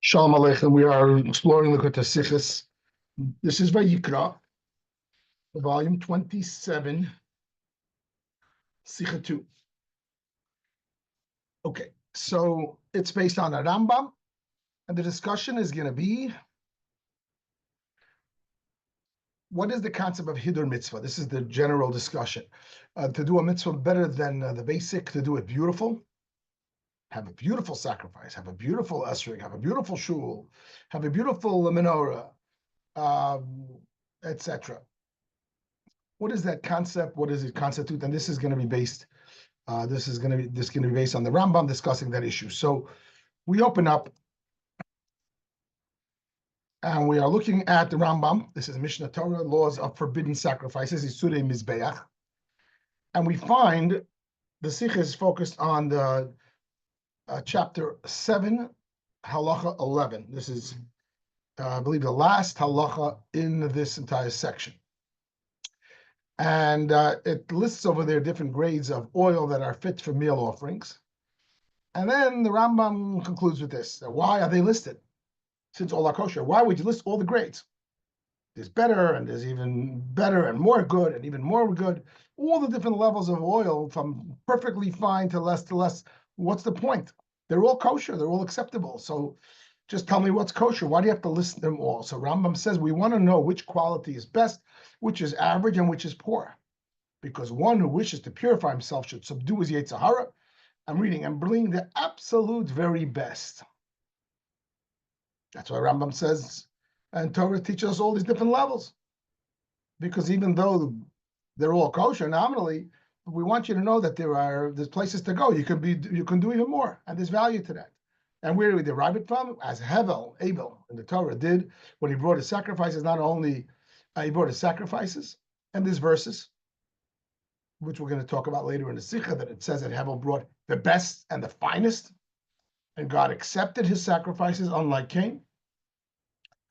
Shalom Aleichem. We are exploring the Sichas. This is Vayikra, volume 27, Sicha 2. Okay, so it's based on a Rambam, and the discussion is going to be, what is the concept of Hidur mitzvah? This is the general discussion. To do a mitzvah better than the basic, to do it beautiful, have a beautiful sacrifice, have a beautiful esrog, have a beautiful shul, have a beautiful menorah, etc. What is that concept? What does it constitute? And this is going to be based. This is going to be based on the Rambam discussing that issue. So we open up, and we are looking at the Rambam. This is Mishnah Torah, laws of forbidden sacrifices, Isurei Mizbeach, and we find the Sicha is focused on the chapter 7, halacha 11. This is, I believe, the last halacha in this entire section. And it lists over there different grades of oil that are fit for meal offerings. And then the Rambam concludes with this. Why are they listed? Since all are kosher, why would you list all the grades? There's better, and there's even better, and more good, and even more good. All the different levels of oil, from perfectly fine to less. What's the point? They're all kosher. They're all acceptable. So just tell me what's kosher. Why do you have to list them all? So Rambam says we want to know which quality is best, which is average, and which is poor. Because one who wishes to purify himself should subdue his Yetzer Hara, I'm reading, and bring the absolute very best. That's why Rambam says, and Torah teaches us all these different levels. Because even though they're all kosher nominally, we want you to know that there's places to go. You can do even more, and there's value to that. And where do we derive it from? As Abel in the Torah did when he brought his sacrifices. Not only he brought his sacrifices, and there's verses, which we're going to talk about later in the Sicha, that it says that Abel brought the best and the finest, and God accepted his sacrifices, unlike Cain.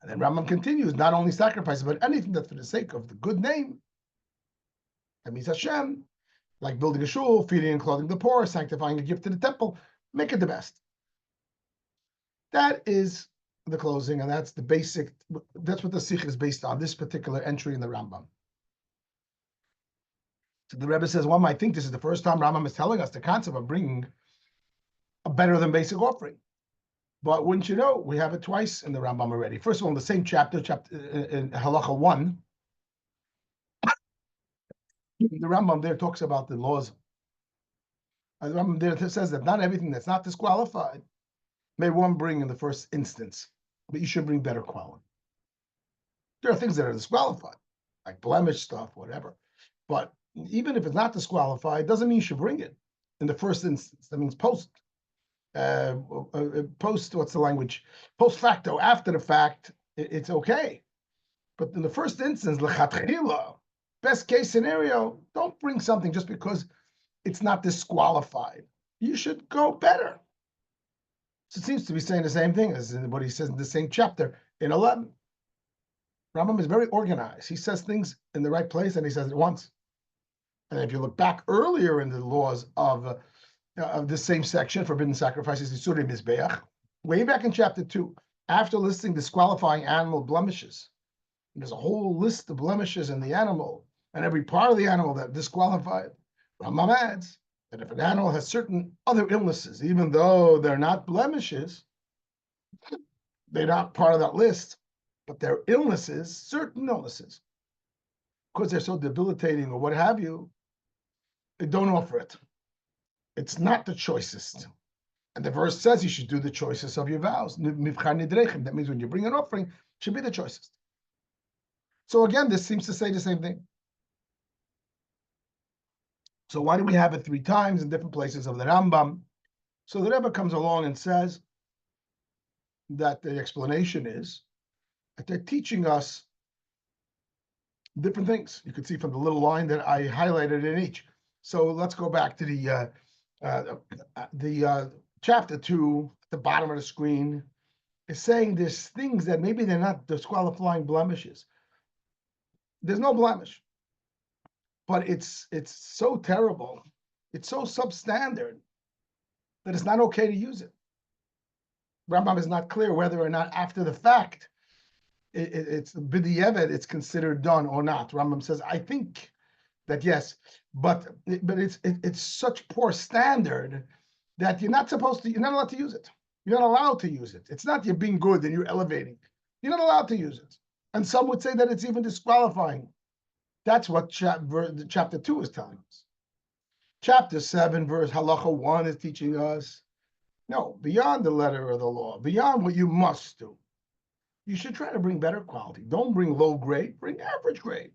And then Rambam continues, not only sacrifices, but anything that's for the sake of the good name. That means Hashem, like building a shul, feeding and clothing the poor, sanctifying a gift to the temple, make it the best. That is the closing, and that's the basic, that's what the Sicha is based on, this particular entry in the Rambam. So the Rebbe says, one might think this is the first time Rambam is telling us the concept of bringing a better than basic offering. But wouldn't you know, we have it twice in the Rambam already. First of all, in the same chapter in Halacha 1, the Rambam there talks about the laws. The Rambam there says that not everything that's not disqualified may one bring in the first instance, but you should bring better quality. There are things that are disqualified, like blemish stuff, whatever. But even if it's not disqualified, doesn't mean you should bring it in the first instance. That means post, what's the language? Post facto, after the fact, it's okay. But in the first instance, lechatchila, best case scenario, don't bring something just because it's not disqualified. You should go better. So it seems to be saying the same thing as what he says in the same chapter in 11. Rambam is very organized. He says things in the right place, and he says it once. And if you look back earlier in the laws of this same section, forbidden sacrifices, Isurei Mizbeach, way back in chapter 2, after listing disqualifying animal blemishes, there's a whole list of blemishes in the animal, and every part of the animal that disqualified. Rambam adds that if an animal has certain other illnesses, even though they're not blemishes, they're not part of that list, but they're illnesses, certain illnesses, because they're so debilitating or what have you, they don't offer it. It's not the choicest. And the verse says you should do the choicest of your vows. That means when you bring an offering, it should be the choicest. So again, this seems to say the same thing. So why do we have it 3 times in different places of the Rambam? So the Rebbe comes along and says that the explanation is that they're teaching us different things. You can see from the little line that I highlighted in each. So let's go back to the chapter 2 at the bottom of the screen. Is saying there's things that maybe they're not disqualifying blemishes. There's no blemish, but it's so terrible, it's so substandard that it's not okay to use it. Rambam is not clear whether or not after the fact it's b'di'evet, it's considered done or not. Rambam says, I think that yes, but it's such poor standard that you're not allowed to use it. You're not allowed to use it. It's not you're being good and you're elevating. You're not allowed to use it. And some would say that it's even disqualifying. That's what chapter 2 is telling us. Chapter 7, verse halacha 1 is teaching us, no, beyond the letter of the law, beyond what you must do, you should try to bring better quality. Don't bring low grade, bring average grade.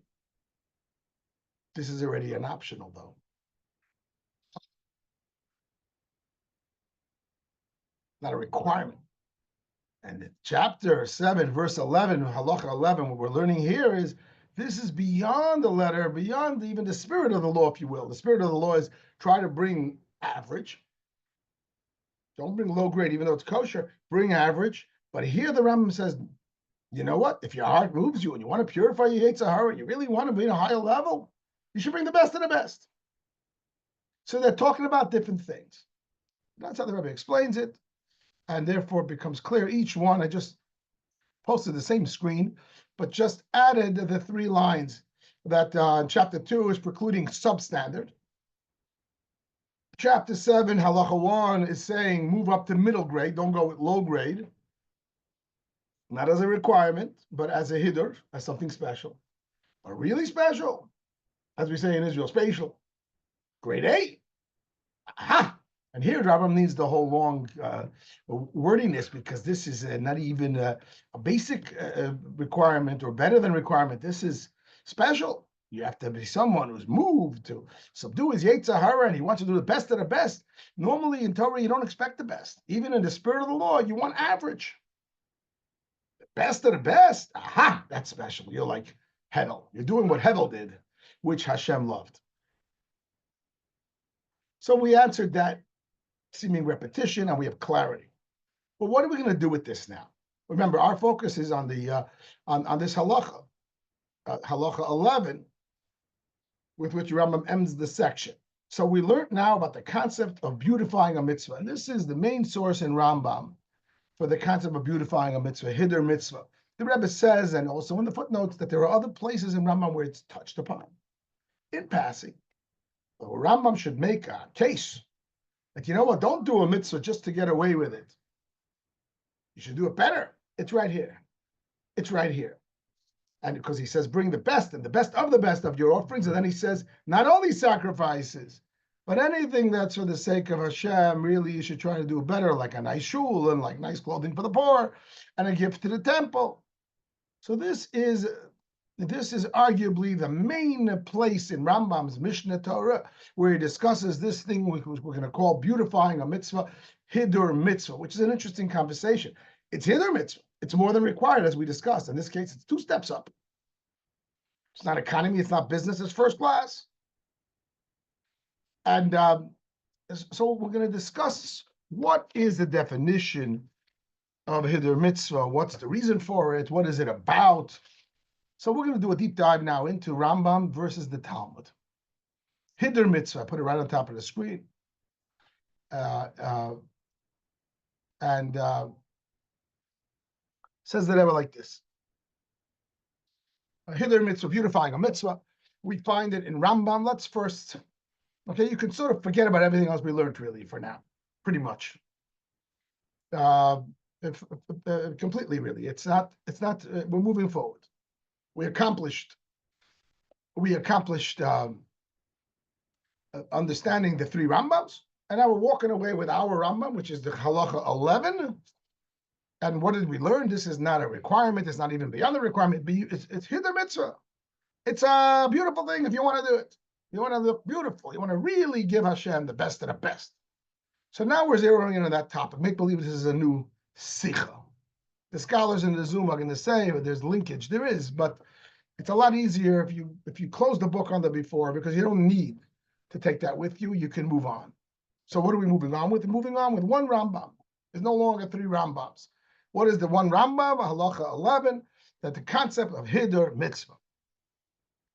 This is already an optional, though. Not a requirement. And in chapter 7, verse 11, halacha 11, what we're learning here is this is beyond the letter, beyond even the spirit of the law, if you will. The spirit of the law is try to bring average. Don't bring low grade, even though it's kosher. Bring average. But here the Rambam says, you know what? If your heart moves you and you want to purify your Yetzer Hara, and you really want to be at a higher level, you should bring the best of the best. So they're talking about different things. That's how the Rabbi explains it. And therefore it becomes clear. Each one, I just posted the same screen, but just added the 3 lines that chapter 2 is precluding substandard. Chapter 7, halacha 1 is saying move up to middle grade, don't go with low grade. Not as a requirement, but as a hidur, as something special. But really special, as we say in Israel, spatial. Grade A. Aha! And here Rambam needs the whole long wordiness, because this is not even a basic requirement or better than requirement. This is special. You have to be someone who's moved to subdue his Yetzer Hara, and he wants to do the best of the best. Normally in Torah, you don't expect the best. Even in the spirit of the law, you want average. The best of the best. Aha! That's special. You're like Hedel. You're doing what Hedel did, which Hashem loved. So we answered that seeming repetition, and we have clarity. But what are we going to do with this now? Remember, our focus is on the on this halacha, halacha 11, with which Rambam ends the section. So we learned now about the concept of beautifying a mitzvah, and this is the main source in Rambam for the concept of beautifying a mitzvah, hidur mitzvah. The Rebbe says, and also in the footnotes, that there are other places in Rambam where it's touched upon in passing. But Rambam should make a case that, you know what, don't do a mitzvah just to get away with it. You should do it better. It's right here. It's right here. And because he says, bring the best and the best of your offerings. And then he says, not only sacrifices, but anything that's for the sake of Hashem, really you should try to do better, like a nice shul and like nice clothing for the poor and a gift to the temple. So this is arguably the main place in Rambam's Mishnah Torah where he discusses this thing which we're going to call beautifying a mitzvah, hidur mitzvah, which is an interesting conversation. It's hidur mitzvah. It's more than required, as we discussed. In this case, it's 2 steps up. It's not economy. It's not business. It's first class. And so we're going to discuss what is the definition of hidur mitzvah. What's the reason for it? What is it about? So we're going to do a deep dive now into Rambam versus the Talmud. Hidur mitzvah, I put it right on top of the screen. Says that ever like this. Hidur mitzvah, beautifying a mitzvah. We find it in Rambam. Let's first, okay, you can sort of forget about everything else we learned really for now, pretty much. Completely really. It's not, we're moving forward. We accomplished understanding the 3 Rambams, and now we're walking away with our Rambam, which is the halacha 11. And what did we learn? This is not a requirement. It's not even beyond the requirement. It's hidur mitzvah. It's a beautiful thing if you want to do it. You want to look beautiful. You want to really give Hashem the best of the best. So now we're zeroing in on that topic. Make believe this is a new Sicha. The scholars in the Zoom are going to say there's linkage. There is, but it's a lot easier if you close the book on the before, because you don't need to take that with you. You can move on. So what are we moving on with? Moving on with 1 Rambam. There's no longer 3 Rambams. What is the 1 Rambam? Halacha 11. That the concept of hidur mitzvah.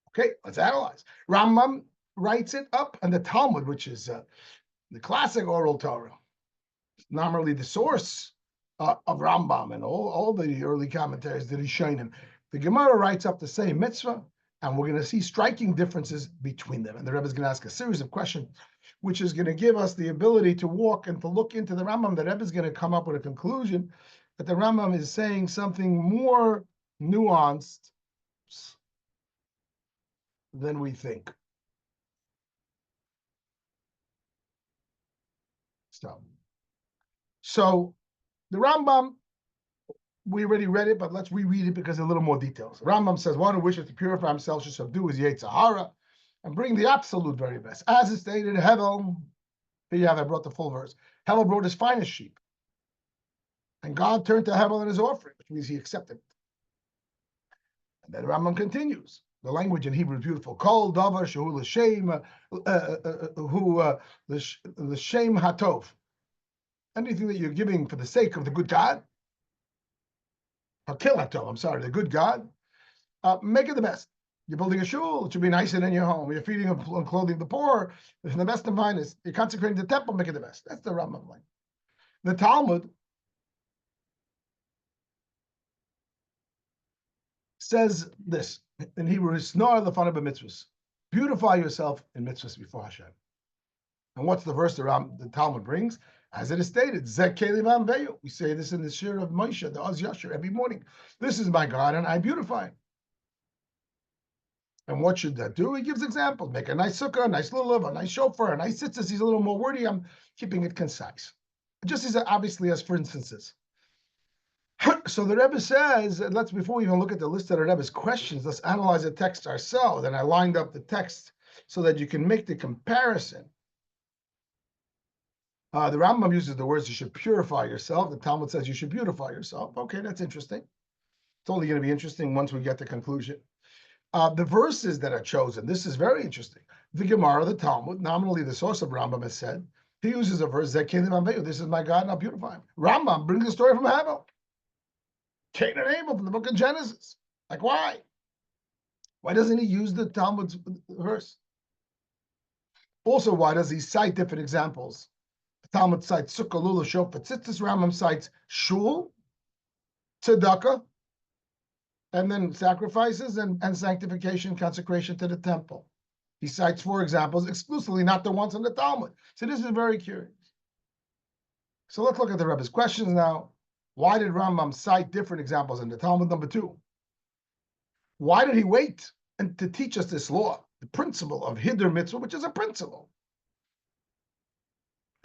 Okay, let's analyze. Rambam writes it up, and the Talmud, which is the classic oral Torah, normally the source of Rambam and all the early commentaries that he's shown him. The Gemara writes up the same mitzvah, and we're going to see striking differences between them. And the Rebbe is going to ask a series of questions, which is going to give us the ability to walk and to look into the Rambam. The Rebbe is going to come up with a conclusion that the Rambam is saying something more nuanced than we think. So the Rambam, we already read it, but let's reread it because a little more details. Rambam says, one who wishes to purify himself should subdue his Yetzer Hara and bring the absolute very best. As is stated, Hevel, here you have, I brought the full verse. Hevel brought his finest sheep. And God turned to Hevel and his offering, which means he accepted it. And then Rambam continues. The language in Hebrew is beautiful. Kol davar shehu l'shem, l'shem hatov. Anything that you're giving for the sake of the good God, the good God, make it the best. You're building a shul, it should be nicer than your home. You're feeding and clothing the poor, it's the best and finest. You're consecrating the temple, make it the best. That's the Rambam line. The Talmud says this in Hebrew: "Snor the fun of mitzvahs, beautify yourself in mitzvahs before Hashem." And what's the verse the Talmud brings? As it is stated, we say this in the shir of Moshe, the Oz Yashir, every morning. This is my God, and I beautify him. And what should that do? He gives examples. Make a nice sukkah, a nice lulav, a nice shofar, a nice tzitzis. He's a little more wordy. I'm keeping it concise. Just as obviously as for instances. So the Rebbe says, before we even look at the list of the Rebbe's questions, let's analyze the text ourselves. And I lined up the text so that you can make the comparison. The Rambam uses the words, you should purify yourself. The Talmud says you should beautify yourself. Okay, that's interesting. It's only going to be interesting once we get to conclusion. The verses that are chosen, this is very interesting. The Gemara, the Talmud, nominally the source of Rambam, has said, he uses a verse, this is my God, and I'll beautify him. Rambam brings a story from Havel. Cain and Abel from the book of Genesis. Like, why? Why doesn't he use the Talmud's verse? Also, why does he cite different examples? The Talmud cites Sukkah, Lulav, Shofar, Tzitzis. Rambam cites Shul, Tzedakah, and then sacrifices and sanctification, consecration to the temple. He cites 4 examples exclusively, not the ones in the Talmud. So this is very curious. So let's look at the Rebbe's questions now. Why did Rambam cite different examples in the Talmud? Number 2, why did he wait and to teach us this law, the principle of Hidur Mitzvah, which is a principle?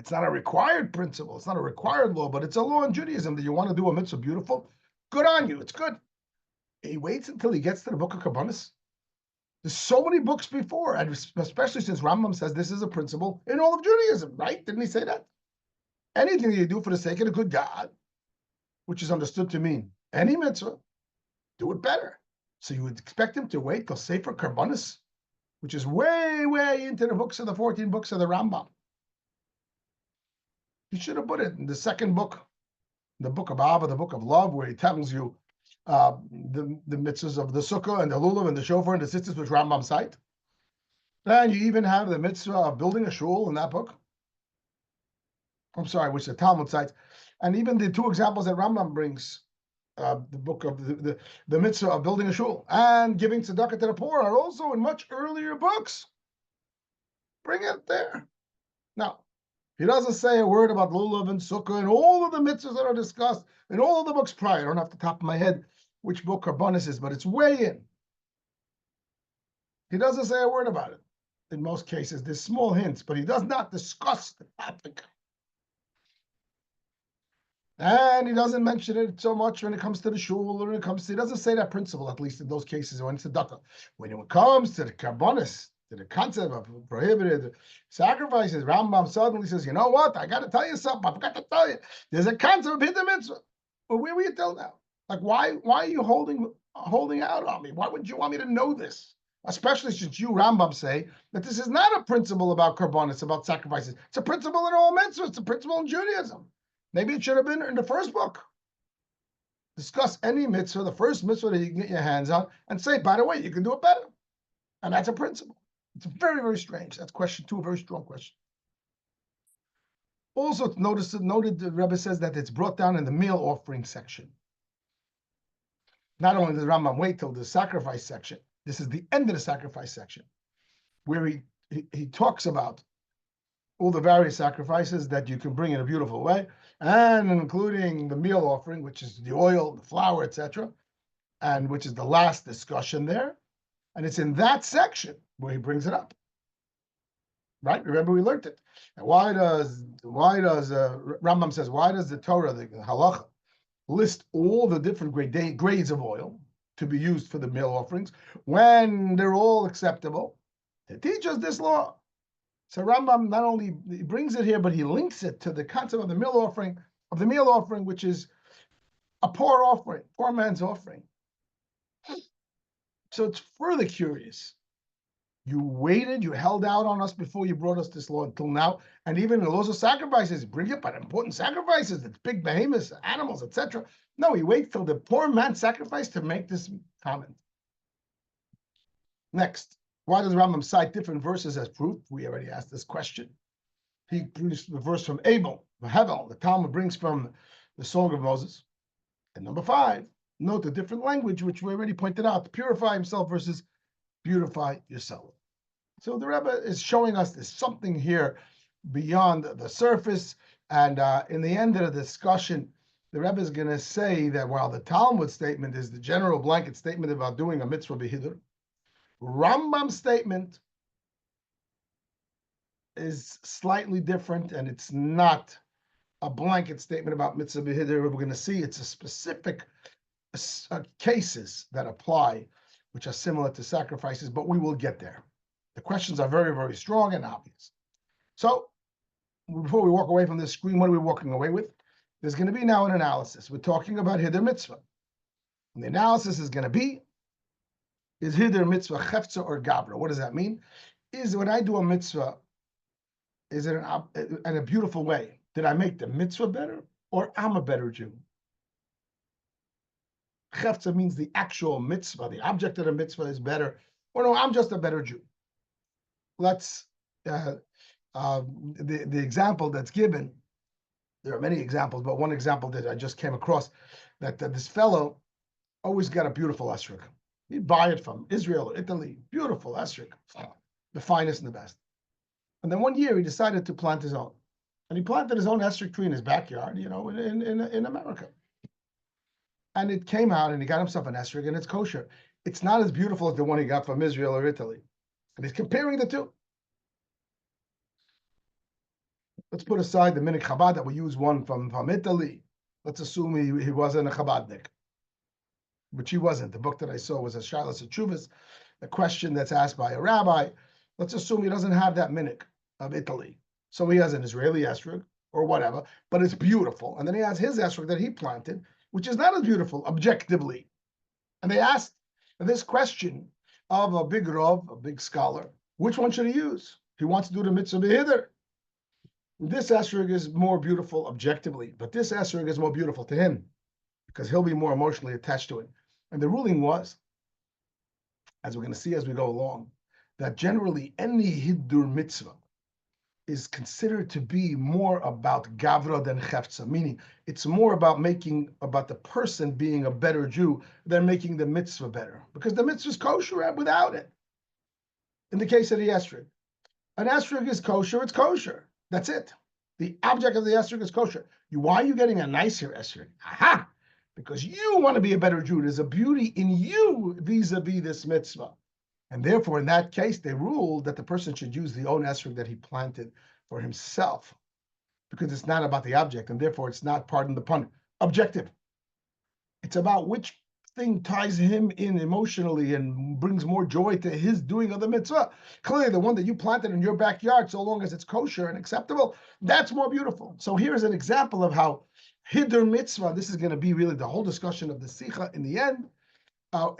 It's not a required principle. It's not a required law, but it's a law in Judaism that you want to do a mitzvah beautiful. Good on you. It's good. He waits until he gets to the book of Kabbanis. There's so many books before, and especially since Rambam says this is a principle in all of Judaism, right? Didn't he say that? Anything that you do for the sake of the good God, which is understood to mean any mitzvah, do it better. So you would expect him to wait till Sefer Karbanis, which is way, way into the 14 books of the Rambam. He should have put it in the second book, the book of Abba, the book of love, where he tells you the mitzvahs of the sukkah and the lulav and the shofar and the tzitzis, which Rambam cite. And you even have the mitzvah of building a shul in that book. I'm sorry, which the Talmud cites. And even the 2 examples that Rambam brings, the book of the mitzvah of building a shul and giving tzedakah to the poor, are also in much earlier books. Bring it there. Now, he doesn't say a word about lulav and sukkah and all of the mitzvahs that are discussed in all of the books prior. I don't have the top of my head which book Karbanis is, but it's way in. He doesn't say a word about it. In most cases, there's small hints, but he does not discuss the topic. And he doesn't mention it so much when it comes to the shul, or when it comes to, he doesn't say that principle, at least in those cases when it's tzedakah. When it comes to the Karbanis, to the concept of prohibited sacrifices, Rambam suddenly says, you know what? I got to tell you something. I forgot to tell you. There's a concept of Hidur Mitzvah. Well, where were you till now? Like, why are you holding out on me? Why wouldn't you want me to know this? Especially since you, Rambam, say that this is not a principle about Karbanis, about sacrifices. It's a principle in all mitzvahs. It's a principle in Judaism. Maybe it should have been in the first book. Discuss any mitzvah, the first mitzvah that you can get your hands on, and say, by the way, you can do it better. And that's a principle. It's very, very strange. That's question 2, a very strong question. Also, noted the Rebbe says that it's brought down in the meal offering section. Not only does Rambam wait till the sacrifice section, this is the end of the sacrifice section, where he talks about all the various sacrifices that you can bring in a beautiful way, and including the meal offering, which is the oil, the flour, etc., and which is the last discussion there. And it's in that section where he brings it up. Right? Remember, we learned it. And why does Rambam says, why does the Torah, the halacha, list all the different grades of oil to be used for the meal offerings when they're all acceptable? To teach us this law. So Rambam not only he brings it here, but he links it to the concept of the meal offering, which is a poor man's offering. So it's further curious. You waited, you held out on us before you brought us this law until now, and even in the laws of sacrifices, bring it, but important sacrifices, it's big behemoths, animals, etc. No, he waits till the poor man sacrifice to make this comment. Next, why does Rambam cite different verses as proof? We already asked this question. He brings the verse from Abel, Hevel, the Talmud brings from the Song of Moses. And number 5, note the different language, which we already pointed out, purify himself versus beautify yourself. So the Rebbe is showing us there's something here beyond the surface. And in the end of the discussion, the Rebbe is going to say that while the Talmud statement is the general blanket statement about doing a mitzvah b'hidur, Rambam's statement is slightly different, and it's not a blanket statement about mitzvah b'hidur. We're going to see it's a specific cases that apply, which are similar to sacrifices, but we will get there. The questions are very, very strong and obvious. So before we walk away from this screen, what are we walking away with? There's going to be now an analysis. We're talking about hidur mitzvah. And the analysis is going to be, is hidur mitzvah chefza or gabra? What does that mean? Is when I do a mitzvah, is it in a beautiful way? Did I make the mitzvah better, or I'm a better Jew? Chefza means the actual mitzvah, the object of the mitzvah is better, or no, I'm just a better Jew. Let's the example that's given. There are many examples, but one example that I just came across, that this fellow always got a beautiful esrog. He'd buy it from Israel or Italy, beautiful esrog, the finest and the best. And then one year he decided to plant his own, and he planted his own esrog tree in his backyard, in America. And it came out, and he got himself an esrog, and it's kosher. It's not as beautiful as the one he got from Israel or Italy. And he's comparing the two. Let's put aside the minhag Chabad that we use one from Italy. Let's assume he wasn't a Chabadnik, which he wasn't. The book that I saw was a Shilas Chuvas, a question that's asked by a rabbi. Let's assume he doesn't have that minhag of Italy. So he has an Israeli esrog or whatever, but it's beautiful. And then he has his esrog that he planted, which is not as beautiful objectively. And they asked this question of a big Rav, a big scholar, which one should he use? He wants to do the mitzvah b'hidur. This esrog is more beautiful objectively, but this esrog is more beautiful to him because he'll be more emotionally attached to it. And the ruling was, as we're going to see as we go along, that generally any hidur mitzvah is considered to be more about gavra than chefza, meaning it's more about the person being a better Jew than making the mitzvah better, because the mitzvah is kosher without it. In the case of the esrog, an esrog is kosher, it's kosher. That's it. The object of the esrog is kosher. Why are you getting a nicer esrog? Aha! Because you want to be a better Jew. There's a beauty in you vis-a-vis this mitzvah. And therefore, in that case, they ruled that the person should use the own esrog that he planted for himself, because it's not about the object, and therefore it's not, pardon the pun, objective. It's about which thing ties him in emotionally and brings more joy to his doing of the mitzvah. Clearly, the one that you planted in your backyard, so long as it's kosher and acceptable, that's more beautiful. So here's an example of how hidur mitzvah, this is going to be really the whole discussion of the Sicha in the end,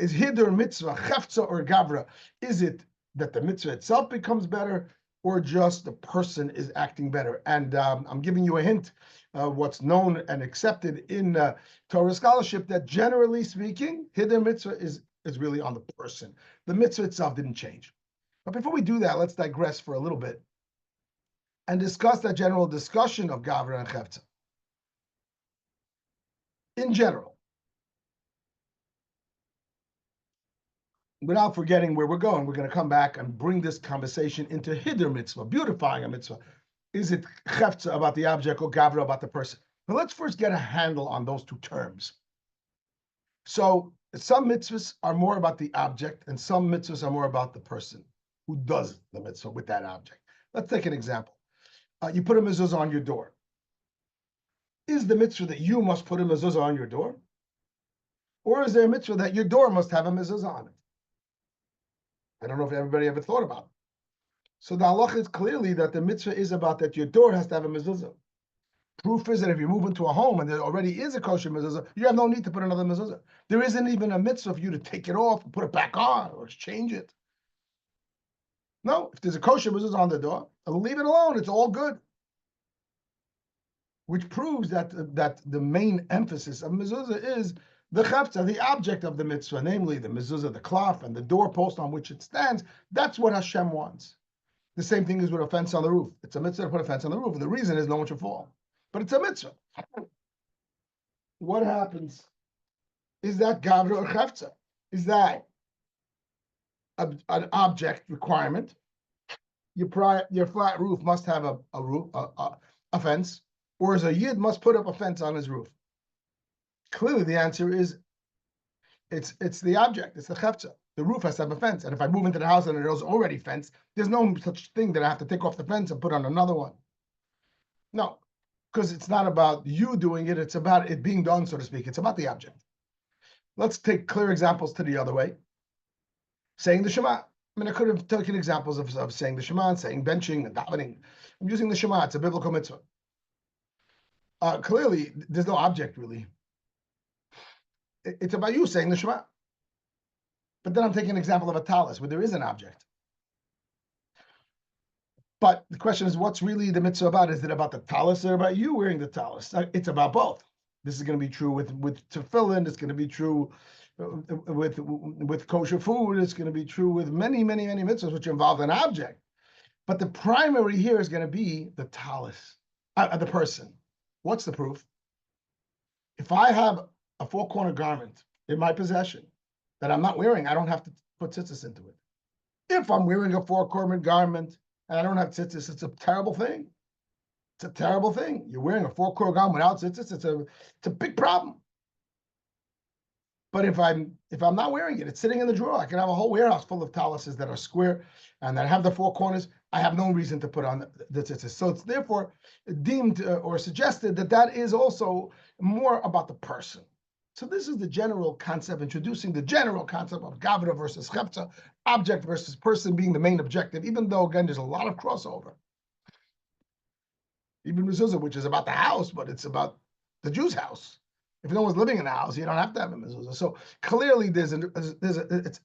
is hidur mitzvah chefza or gavra? Is it that the mitzvah itself becomes better, or just the person is acting better? And I'm giving you a hint of what's known and accepted in Torah scholarship, that generally speaking, hidur mitzvah is really on the person. The mitzvah itself didn't change. But before we do that, let's digress for a little bit and discuss that general discussion of Gavra and Chefza. In general, without forgetting where we're going to come back and bring this conversation into Hiddur mitzvah, beautifying a mitzvah. Is it Chefza about the object or Gavra about the person? But let's first get a handle on those two terms. So some mitzvahs are more about the object and some mitzvahs are more about the person who does the mitzvah with that object. Let's take an example. You put a mezuzah on your door. Is the mitzvah that you must put a mezuzah on your door? Or is there a mitzvah that your door must have a mezuzah on it? I don't know if everybody ever thought about it. So the halacha is clearly that the mitzvah is about that your door has to have a mezuzah. Proof is that if you move into a home and there already is a kosher mezuzah, you have no need to put another mezuzah. There isn't even a mitzvah for you to take it off and put it back on or exchange it. No, if there's a kosher mezuzah on the door, leave it alone. It's all good. Which proves that the main emphasis of mezuzah is the chefza, the object of the mitzvah, namely the mezuzah, the cloth, and the doorpost on which it stands. That's what Hashem wants. The same thing is with a fence on the roof. It's a mitzvah to put a fence on the roof. The reason is no one should fall. But it's a mitzvah. What happens? Is that gavra or chefza? Is that an object requirement? Your flat roof must have a fence, or as a yid must put up a fence on his roof. Clearly, the answer is it's the object. It's the chefza. The roof has to have a fence, and if I move into the house and there's already fence, there's no such thing that I have to take off the fence and put on another one. No, because it's not about you doing it. It's about it being done, so to speak. It's about the object. Let's take clear examples to the other way. Saying the Shema. I mean, I could have taken examples of saying the Shema and saying benching and davening. I'm using the Shema. It's a biblical mitzvah. Clearly, there's no object, really. It's about you saying the Shema. But then I'm taking an example of a talis where there is an object. But the question is, what's really the mitzvah about? Is it about the talis or about you wearing the talis? It's about both. This is going to be true with tefillin. It's going to be true with kosher food. It's going to be true with many, many, many mitzvahs which involve an object. But the primary here is going to be the talis, the person. What's the proof? If I have a four-corner garment in my possession that I'm not wearing, I don't have to put tzitzis into it. If I'm wearing a four-corner garment and I don't have tzitzis, it's a terrible thing. It's a terrible thing. You're wearing a four-corner garment without tzitzis, it's a big problem. But if I'm not wearing it, it's sitting in the drawer. I can have a whole warehouse full of talises that are square and that have the four corners. I have no reason to put on the tzitzis. So it's therefore deemed or suggested that is also more about the person. So this is the general concept, introducing the general concept of gavra versus chefza, object versus person being the main objective, even though, again, there's a lot of crossover. Even mezuzah, which is about the house, but it's about the Jew's house. If no one's living in the house, you don't have to have a mezuzah. So clearly,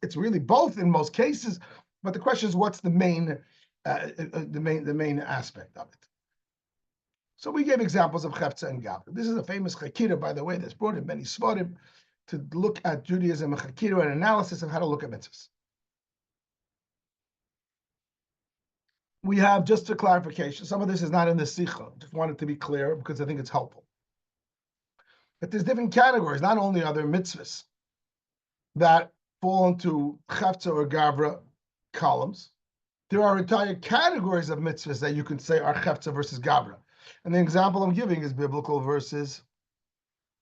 it's really both in most cases. But the question is, what's the main aspect of it? So we gave examples of chefza and gavra. This is a famous chakira, by the way, that's brought in many svarim to look at Judaism and chakira, an analysis of how to look at mitzvahs. We have, just for clarification, some of this is not in the Sicha. Just wanted to be clear because I think it's helpful. But there's different categories. Not only are there mitzvahs that fall into chefza or gavra columns, there are entire categories of mitzvahs that you can say are chefza versus gavra. And the example I'm giving is biblical versus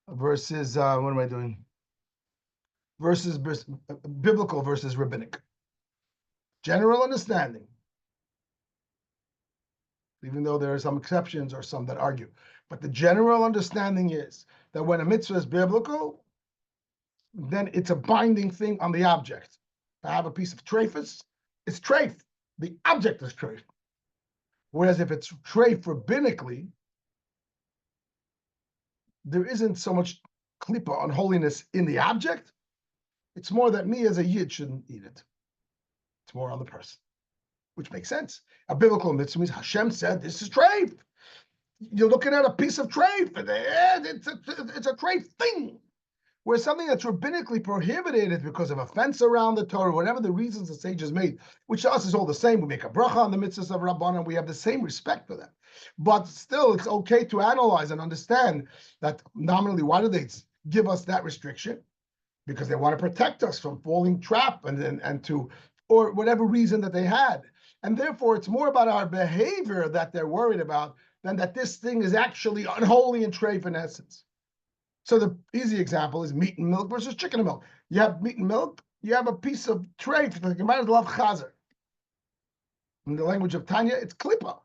what am I doing? Versus biblical versus rabbinic. General understanding. Even though there are some exceptions or some that argue. But the general understanding is that when a mitzvah is biblical, then it's a binding thing on the object. I have a piece of treifus, it's treif. The object is treif. Whereas if it's treif rabbinically, there isn't so much klipa on holiness in the object. It's more that me as a yid shouldn't eat it. It's more on the person, which makes sense. A biblical mitzvah means Hashem said this is treif. You're looking at a piece of treif, and it's a treif thing. Where something that's rabbinically prohibited is because of offense around the Torah, whatever the reasons the sages made, which to us is all the same. We make a bracha on the mitzvahs of Rabbanan, we have the same respect for them. But still, it's okay to analyze and understand that nominally, why do they give us that restriction? Because they want to protect us from falling trap and to, or whatever reason that they had. And therefore, it's more about our behavior that they're worried about than that this thing is actually unholy and treif in essence. So the easy example is meat and milk versus chicken and milk. You have meat and milk, you have a piece of treif, you might as well have chazer. In the language of Tanya, it's klippa.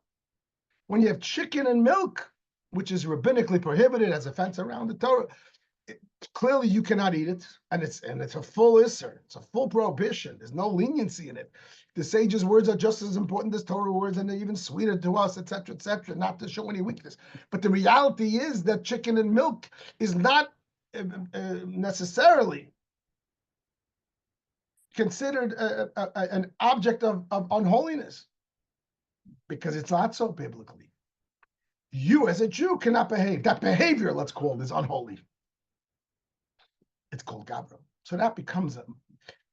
When you have chicken and milk, which is rabbinically prohibited as a fence around the Torah, clearly you cannot eat it, and it's a full isser, it's a full prohibition. There's no leniency in it. The sages' words are just as important as Torah words, and they're even sweeter to us, etc., not to show any weakness. But the reality is that chicken and milk is not necessarily considered an object of unholiness, because it's not so biblically. You, as a Jew, cannot behave. That behavior, let's call it, is unholy. It's called Gabra. So that becomes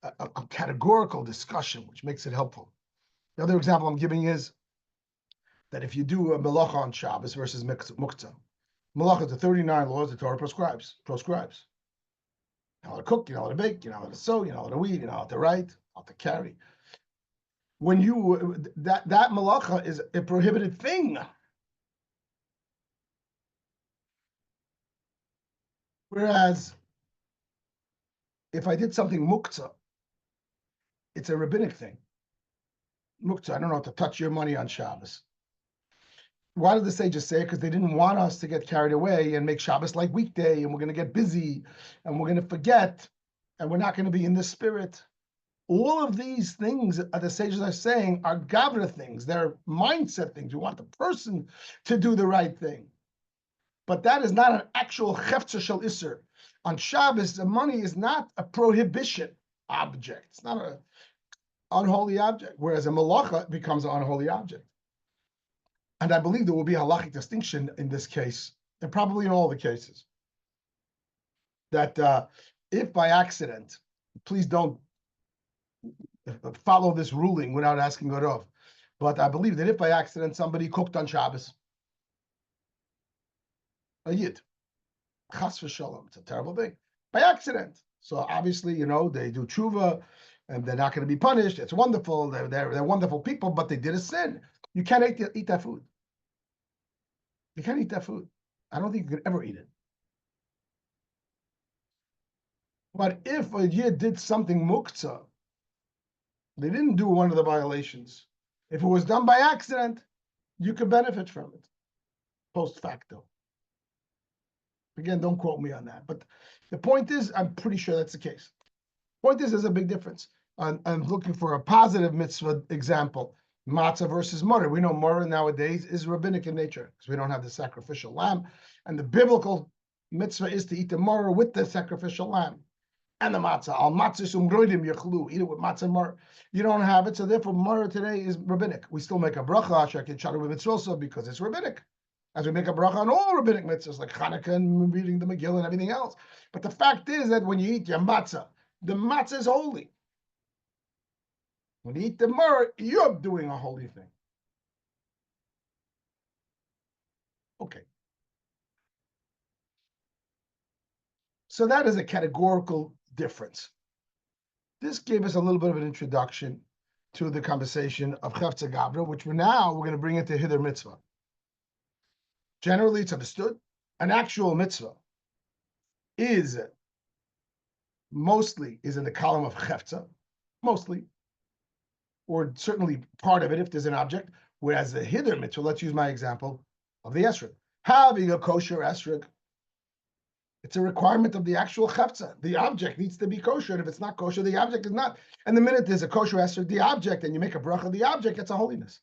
a categorical discussion, which makes it helpful. The other example I'm giving is that if you do a melacha on Shabbos versus muktzah, melacha, the 39 laws the Torah prescribes. You know how to cook, you know how to bake, you know how to sew, you know how to weed, you know how to write, how to carry. When you, that melacha is a prohibited thing. Whereas if I did something muktzah, it's a rabbinic thing. Muktzah, I don't know how to touch your money on Shabbos. Why did the sages say it? Because they didn't want us to get carried away and make Shabbos like weekday, and we're going to get busy, and we're going to forget, and we're not going to be in the spirit. All of these things that the sages are saying are gavra things. They're mindset things. We want the person to do the right thing. But that is not an actual chefza shel iser. On Shabbos, the money is not a prohibition object. It's not an unholy object, whereas a malacha becomes an unholy object. And I believe there will be a halachic distinction in this case, and probably in all the cases, that if by accident, please don't follow this ruling without asking Rav, but I believe that if by accident somebody cooked on Shabbos, a yid, chas v'shalom, it's a terrible thing, by accident. So obviously, they do tshuva, and they're not going to be punished. It's wonderful. They're wonderful people, but they did a sin. You can't eat that food. You can't eat that food. I don't think you could ever eat it. But if a yid did something muktzah, they didn't do one of the violations. If it was done by accident, you could benefit from it, post facto. Again, don't quote me on that. But the point is, I'm pretty sure that's the case. Point is, there's a big difference. I'm looking for a positive mitzvah example. Matzah versus murder. We know murder nowadays is rabbinic in nature because we don't have the sacrificial lamb. And the biblical mitzvah is to eat the murder with the sacrificial lamb and the matzah. Al matzah sumgroidim yechlu. Eat it with matzah and murder. You don't have it, so therefore murder today is rabbinic. We still make a bracha, shakit shadu b'mitzvah, because it's rabbinic. As we make a bracha on all rabbinic mitzvahs like Hanukkah and reading the Megillah and everything else. But the fact is that when you eat your matzah, the matzah is holy. When you eat the murder, you're doing a holy thing. Okay. So that is a categorical difference. This gave us a little bit of an introduction to the conversation of Chefza Gabra, which we're going to bring into Hither Mitzvah. Generally, it's understood. An actual mitzvah is mostly in the column of Chefza, mostly, or certainly part of it if there's an object, whereas the Hither Mitzvah, let's use my example of the esrog. Having a kosher esrog, it's a requirement of the actual chefza. The object needs to be kosher, and if it's not kosher, the object is not. And the minute there's a kosher esrog, the object, and you make a bracha, the object gets a holiness.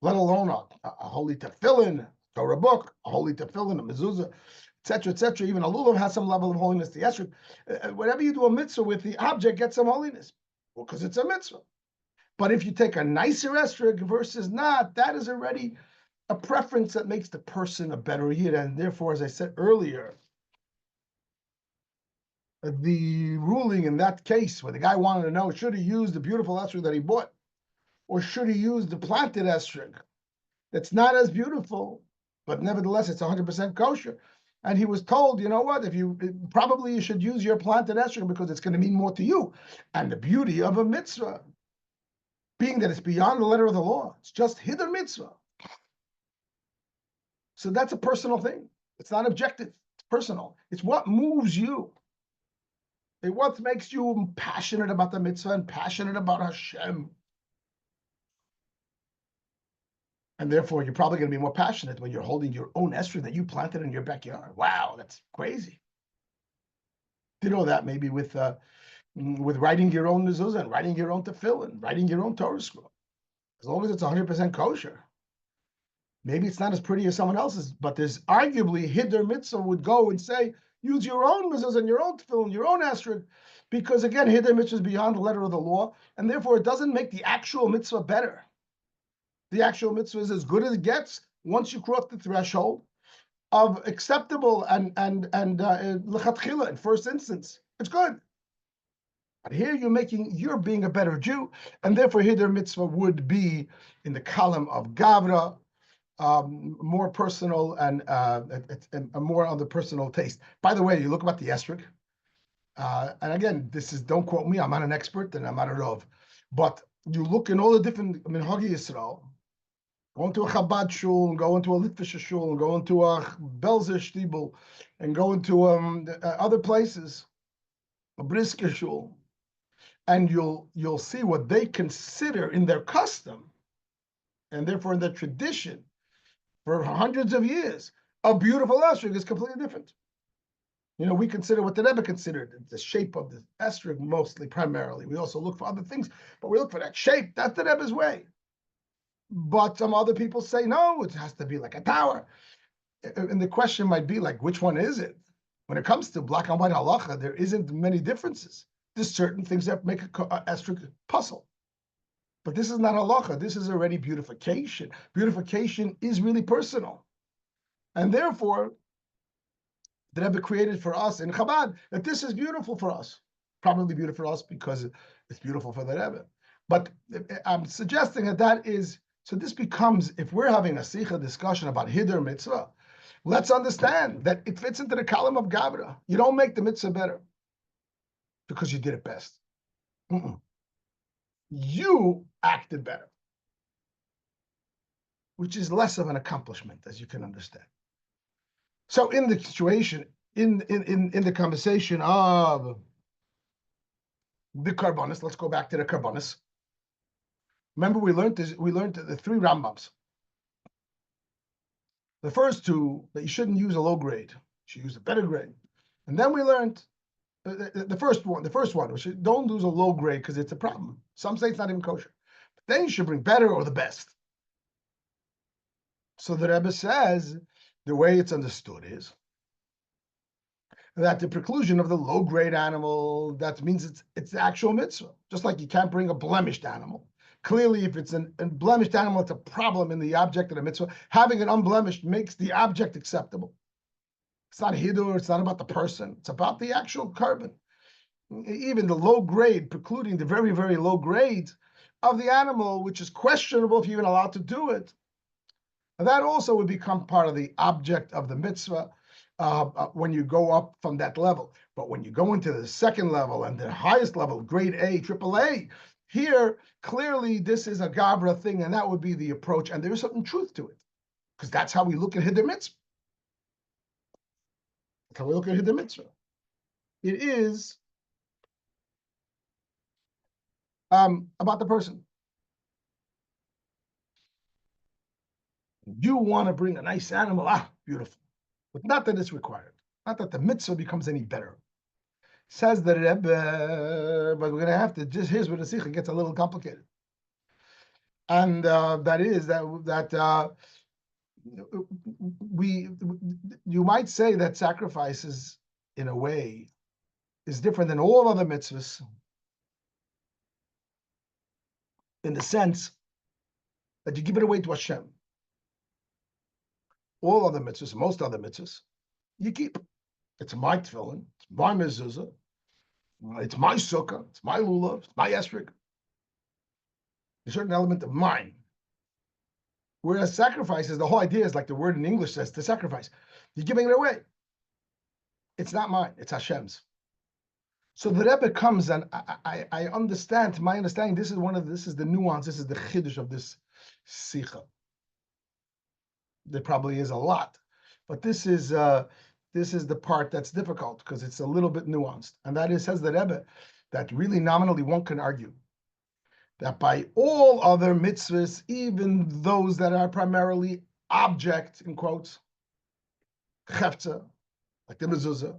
Let alone a holy tefillin, Torah book, a holy tefillin, a mezuzah, etc., even a lulav has some level of holiness. The esrog, whatever you do a mitzvah with, the object gets some holiness. Well, because it's a mitzvah. But if you take a nicer esrog versus not, that is already a preference that makes the person a better yid. And therefore, as I said earlier, the ruling in that case where the guy wanted to know, should he use the beautiful esrog that he bought, or should he use the planted esrog that's not as beautiful, but nevertheless it's 100% kosher? And he was told, you know what, if you probably you should use your planted esrog because it's going to mean more to you. And the beauty of a mitzvah, being that it's beyond the letter of the law, it's just hidden mitzvah. So that's a personal thing. It's not objective. It's personal. It's what moves you. It's what makes you passionate about the mitzvah and passionate about Hashem. And therefore, you're probably going to be more passionate when you're holding your own esrog that you planted in your backyard. Wow, that's crazy. You know that maybe with writing your own mezuzah and writing your own tefillin, writing your own Torah scroll. As long as it's 100% kosher. Maybe it's not as pretty as someone else's, but there's arguably Hiddur Mitzvah would go and say, use your own mezuzah and your own tefillin, your own esrog, because again, Hiddur Mitzvah is beyond the letter of the law, and therefore it doesn't make the actual mitzvah better. The actual mitzvah is as good as it gets once you cross the threshold of acceptable and lechatchila in first instance. It's good. But here you're being a better Jew, and therefore Hiddur Mitzvah would be in the column of Gavra, more personal and more on the personal taste. By the way, you look about the esrog, and again, don't quote me. I'm not an expert and I'm not a rov, but you look in all the different minhagi Yisrael. Go into a Chabad shul, and go into a Litvish shul, and go into a Belzer shtibel, and go into other places, a Brisker shul, and you'll see what they consider in their custom, and therefore in their tradition, for hundreds of years, a beautiful esrog is completely different. You know, we consider what the Rebbe considered, the shape of the esrog mostly, primarily. We also look for other things, but we look for that shape. That's the Rebbe's way. But some other people say, no, it has to be like a tower. And the question might be like, which one is it? When it comes to black and white halacha, there isn't many differences. There's certain things that make a esrog puzzle. But this is not halacha. This is already beautification. Beautification is really personal. And therefore, the Rebbe created for us in Chabad that this is beautiful for us. Probably beautiful for us because it's beautiful for the Rebbe. But I'm suggesting that is, so this becomes, if we're having a Sicha discussion about Hiddur Mitzvah, let's understand that it fits into the column of Gavra. You don't make the mitzvah better because you did it best. You acted better, which is less of an accomplishment, as you can understand. So in the situation, in the conversation of the Karbonis, let's go back to the Karbonis. Remember, we learned the three Rambams. The first two, that you shouldn't use a low grade. You should use a better grade. And then we learned the first one, which is don't use a low grade because it's a problem. Some say it's not even kosher. But then you should bring better or the best. So the Rebbe says, the way it's understood is that the preclusion of the low grade animal, that means it's the actual mitzvah. Just like you can't bring a blemished animal. Clearly, if it's a blemished animal, it's a problem in the object of the mitzvah. Having it unblemished makes the object acceptable. It's not hidur, it's not about the person. It's about the actual carbon. Even the low grade, precluding the very, very low grades of the animal, which is questionable if you're even allowed to do it. And that also would become part of the object of the mitzvah when you go up from that level. But when you go into the second level and the highest level, grade A, triple A, here, clearly, this is a Gabra thing, and that would be the approach. And there is certain truth to it, because that's how we look at Hiddur Mitzvah. That's how we look at Hiddur Mitzvah. It is about the person. You want to bring a nice animal, beautiful. But not that it's required. Not that the mitzvah becomes any better. Says the Rebbe, but we're going to have to, just here's where the Sicha gets a little complicated. And that is that you might say that sacrifices, in a way, is different than all other mitzvahs in the sense that you give it away to Hashem. All other mitzvahs, most other mitzvahs, you keep. It's my tefillin, it's my mezuzah. It's my sukkah, it's my lulav, it's my esrog. A certain element of mine. Whereas sacrifices, the whole idea is like the word in English says, to sacrifice. You're giving it away. It's not mine, it's Hashem's. So the Rebbe comes, and I understand, to my understanding, this is the nuance, this is the chiddush of this Sicha. There probably is a lot, but this is the part that's difficult because it's a little bit nuanced. And that is, says the Rebbe, that really nominally one can argue that by all other mitzvahs, even those that are primarily object, in quotes, chefza, like the mezuzah,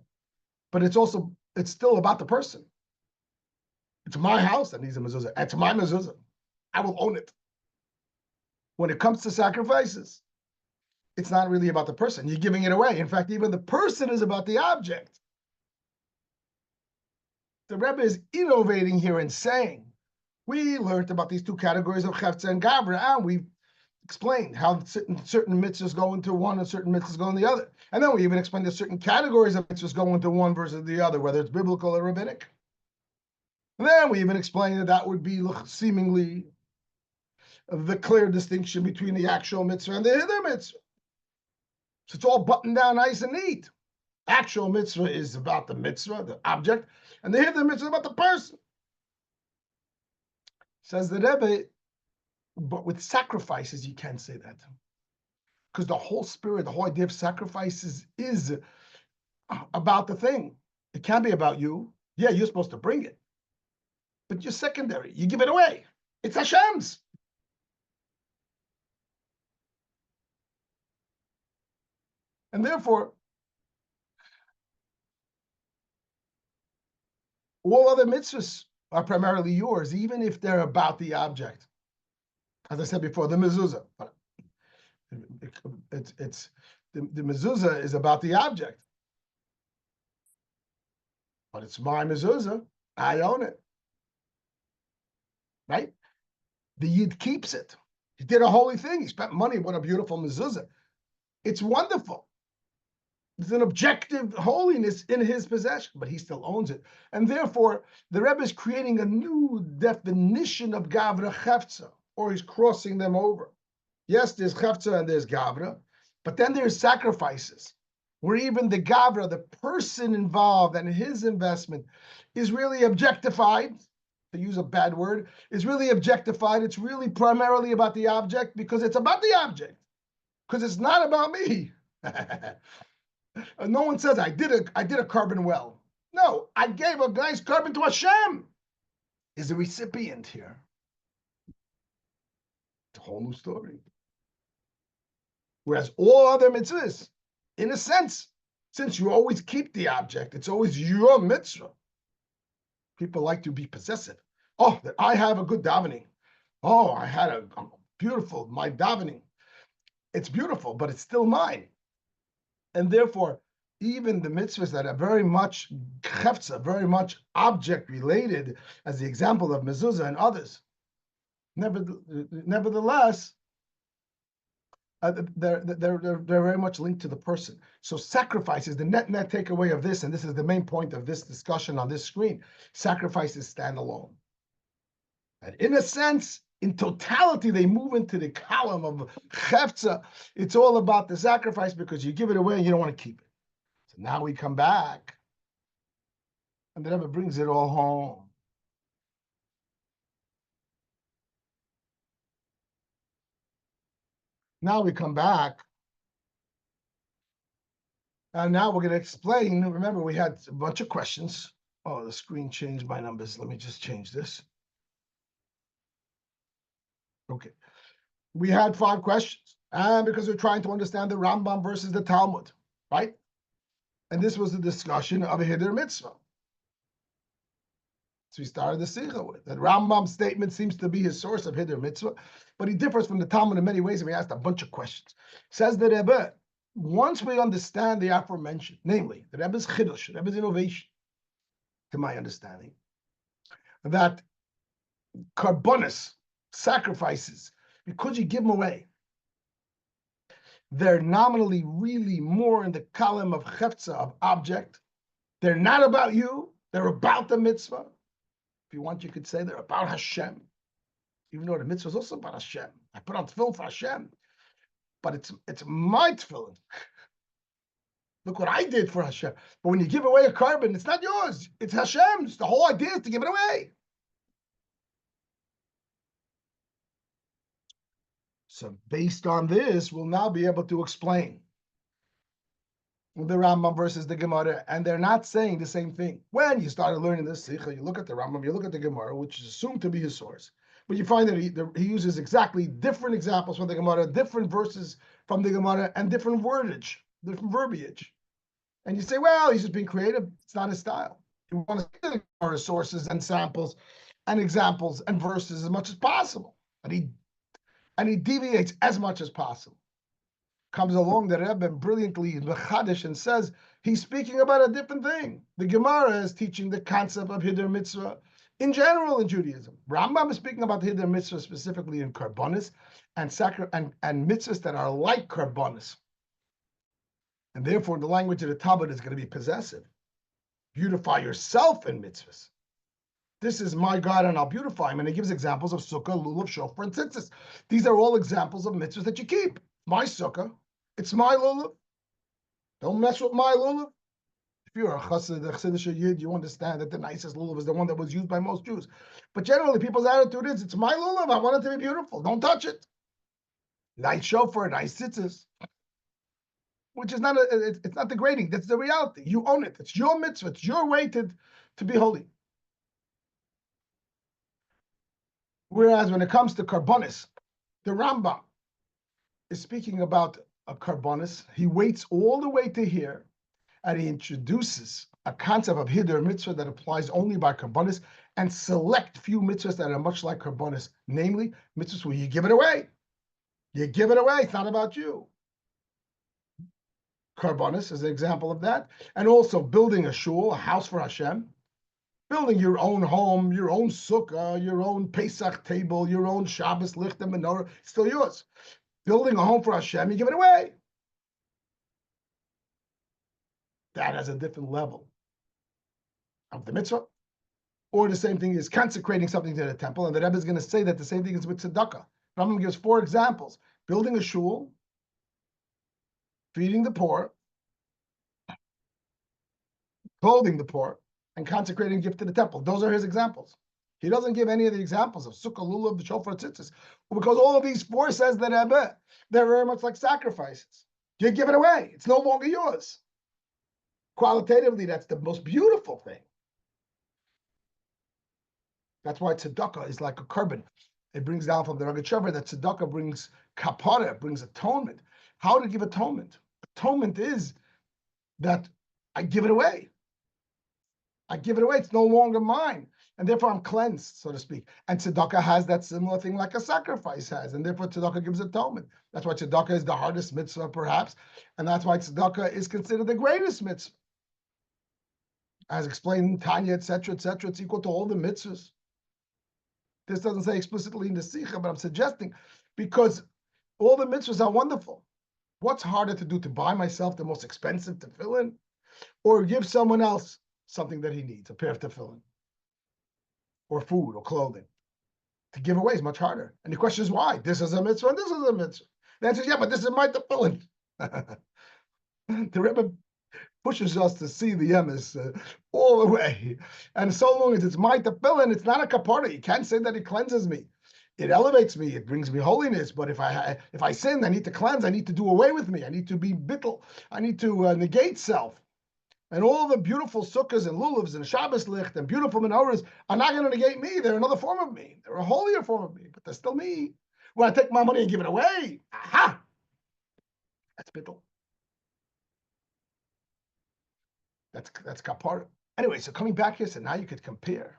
but it's still about the person. It's my house that needs a mezuzah. It's my mezuzah. I will own it. When it comes to sacrifices, it's not really about the person. You're giving it away. In fact, even the person is about the object. The Rebbe is innovating here and saying, we learned about these two categories of chefza and gavra, and we explained how certain mitzvahs go into one and certain mitzvahs go in the other. And then we even explained that certain categories of mitzvahs go into one versus the other, whether it's biblical or rabbinic. And then we even explained that would be seemingly the clear distinction between the actual mitzvah and the hither mitzvah. So it's all buttoned down nice and neat. Actual mitzvah is about the mitzvah, the object, and the hither mitzvah is about the person. Says the Rebbe, but with sacrifices, you can't say that. Because the whole spirit, the whole idea of sacrifices is about the thing. It can't be about you. Yeah, you're supposed to bring it. But you're secondary. You give it away. It's Hashem's. And therefore, all other mitzvahs are primarily yours, even if they're about the object. As I said before, the mezuzah. It's the mezuzah is about the object. But it's my mezuzah. I own it. Right? The Yid keeps it. He did a holy thing. He spent money. What a beautiful mezuzah. It's wonderful. There's an objective holiness in his possession, but he still owns it. And therefore, the Rebbe is creating a new definition of Gavra Chefza, or he's crossing them over. Yes, there's Chefza and there's Gavra, but then there's sacrifices, where even the Gavra, the person involved and his investment, is really objectified, to use a bad word, is really objectified. It's really primarily about the object because it's about the object, because it's not about me. No one says I did a carbon well. No, I gave a nice carbon to Hashem. Is the recipient here? It's a whole new story. Whereas all other mitzvahs, in a sense, since you always keep the object, it's always your mitzvah. People like to be possessive. Oh, that I have a good davening. Oh, I had a beautiful, my davening. It's beautiful, but it's still mine. And therefore, even the mitzvahs that are very much chefza, very much object related, as the example of mezuzah and others, nevertheless, they're very much linked to the person. So sacrifices, the net takeaway of this, and this is the main point of this discussion on this screen, sacrifices stand alone. And in a sense, in totality, they move into the column of chefza. It's all about the sacrifice because you give it away and you don't want to keep it. So now we come back, and the Rebbe brings it all home. Now we come back, and now we're going to explain. Remember, we had a bunch of questions. Oh, the screen changed my numbers. Let me just change this. Okay. We had 5 questions, and because we're trying to understand the Rambam versus the Talmud, right? And this was the discussion of a Hider Mitzvah. So we started the Sicha with that. Rambam's statement seems to be his source of Hider Mitzvah, but he differs from the Talmud in many ways, and we asked a bunch of questions. Says the Rebbe, once we understand the aforementioned, namely the Rebbe's Chiddush, the Rebbe's innovation, to my understanding, that karbonis, sacrifices, because you give them away, they're nominally really more in the column of chefza, of object. They're not about you. They're about the mitzvah. If you want, you could say they're about Hashem. Even though the mitzvah is also about Hashem. I put on tefillin for Hashem. But it's my tefillin. Look what I did for Hashem. But when you give away a carbon, it's not yours. It's Hashem's. The whole idea is to give it away. So based on this, we'll now be able to explain the Rambam versus the Gemara, and they're not saying the same thing. When you started learning this Sicha, you look at the Rambam, you look at the Gemara, which is assumed to be his source, but you find that he uses exactly different examples from the Gemara, different verses from the Gemara, and different wordage, different verbiage. And you say, well, he's just being creative. It's not his style. You want to see the Gemara sources and samples and examples and verses as much as possible. And he deviates as much as possible. Comes along the Rebbe brilliantly mechadish and says he's speaking about a different thing. The Gemara is teaching the concept of Hider Mitzvah in general in Judaism. Rambam is speaking about the Hider Mitzvah specifically in Karbonis and mitzvahs that are like Karbonis. And therefore, the language of the Talmud is going to be possessive. Beautify yourself in mitzvahs. This is my God, and I'll beautify him. And he gives examples of sukkah, lulav, shofar, and tzitzis. These are all examples of mitzvahs that you keep. My sukkah, it's my lulav. Don't mess with my lulav. If you're a chassid yid, you understand that the nicest lulav is the one that was used by most Jews. But generally, people's attitude is, it's my lulav. I want it to be beautiful. Don't touch it. Nice shofar, nice tzitzis. Which is not it's not degrading. That's the reality. You own it. It's your mitzvah. It's your way to be holy. Whereas when it comes to karbonis, the Rambam is speaking about a karbonis. He waits all the way to here, and he introduces a concept of hider mitzvah that applies only by karbonis, and select few mitzvahs that are much like karbonis, namely mitzvahs where you give it away. You give it away. It's not about you. Karbonis is an example of that. And also building a shul, a house for Hashem. Building your own home, your own sukkah, your own Pesach table, your own Shabbos licht and menorah, it's still yours. Building a home for Hashem, you give it away. That has a different level of the mitzvah. Or the same thing is consecrating something to the temple. And the Rebbe is going to say that the same thing is with tzedakah. Rambam gives 4 examples. Building a shul, feeding the poor, clothing the poor, and consecrating gift to the temple. Those are his examples. He doesn't give any of the examples of sukkah, lulav, shofar, tzitzis, because all of these 4, says the Rebbe, they're very much like sacrifices. You give it away. It's no longer yours. Qualitatively, that's the most beautiful thing. That's why tzedakah is like a carbon. It brings down from the Rogatchover that tzedakah brings kapara, brings atonement. How to give atonement? Atonement is that I give it away. I give it away. It's no longer mine. And therefore I'm cleansed, so to speak. And tzedakah has that similar thing like a sacrifice has. And therefore tzedakah gives atonement. That's why tzedakah is the hardest mitzvah perhaps. And that's why tzedakah is considered the greatest mitzvah. As explained in Tanya, etc., it's equal to all the mitzvahs. This doesn't say explicitly in the Sicha, but I'm suggesting because all the mitzvahs are wonderful. What's harder to do, to buy myself the most expensive tefillin or give someone else something that he needs, a pair of tefillin or food or clothing? To give away is much harder. And the question is why? This is a mitzvah and this is a mitzvah. The answer is, yeah, but this is my tefillin. The Rebbe pushes us to see the emes all the way. And so long as it's my tefillin, it's not a kapara. You can't say that it cleanses me. It elevates me. It brings me holiness. But if I sin, I need to cleanse. I need to do away with me. I need to be bittul. I need to negate self. And all the beautiful sukkahs and lulavs and Shabbos licht and beautiful menorahs are not going to negate me. They're another form of me. They're a holier form of me, but they're still me. When I take my money and give it away, aha, that's bittul. That's kapara. Anyway, so coming back here, so now you could compare.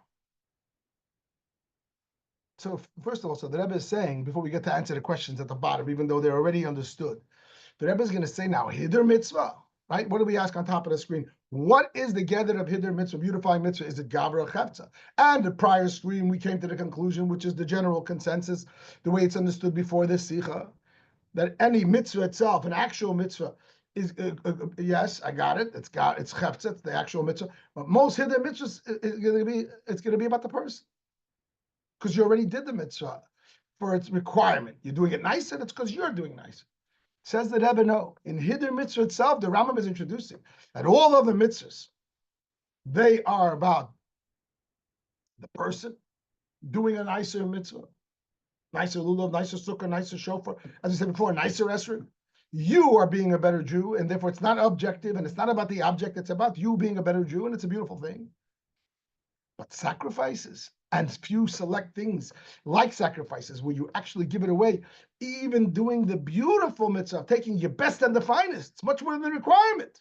So first of all, so the Rebbe is saying, before we get to answer the questions at the bottom, even though they're already understood, the Rebbe is going to say now, hider mitzvah, right? What do we ask on top of the screen? What is the gather of hider mitzvah, beautifying mitzvah? Is it gavra or chefza? And the prior screen, we came to the conclusion, which is the general consensus, the way it's understood before this Sicha, that any mitzvah itself, an actual mitzvah, is yes, I got it. It's chefetz, it's the actual mitzvah. But most hidden mitzvahs it's going to be about the person, because you already did the mitzvah for its requirement. You're doing it nice, and it's because you're doing nice. Says the Rebbe, no. In hidden mitzvah itself, the Rambam is introducing that all other mitzvahs, they are about the person doing a nicer mitzvah, nicer lulav, nicer sukkah, nicer shofar, as I said before, nicer esrog. You are being a better Jew, and therefore it's not objective, and it's not about the object, it's about you being a better Jew, and it's a beautiful thing. But sacrifices and few select things like sacrifices where you actually give it away, even doing the beautiful mitzvah of taking your best and the finest, it's much more than the requirement.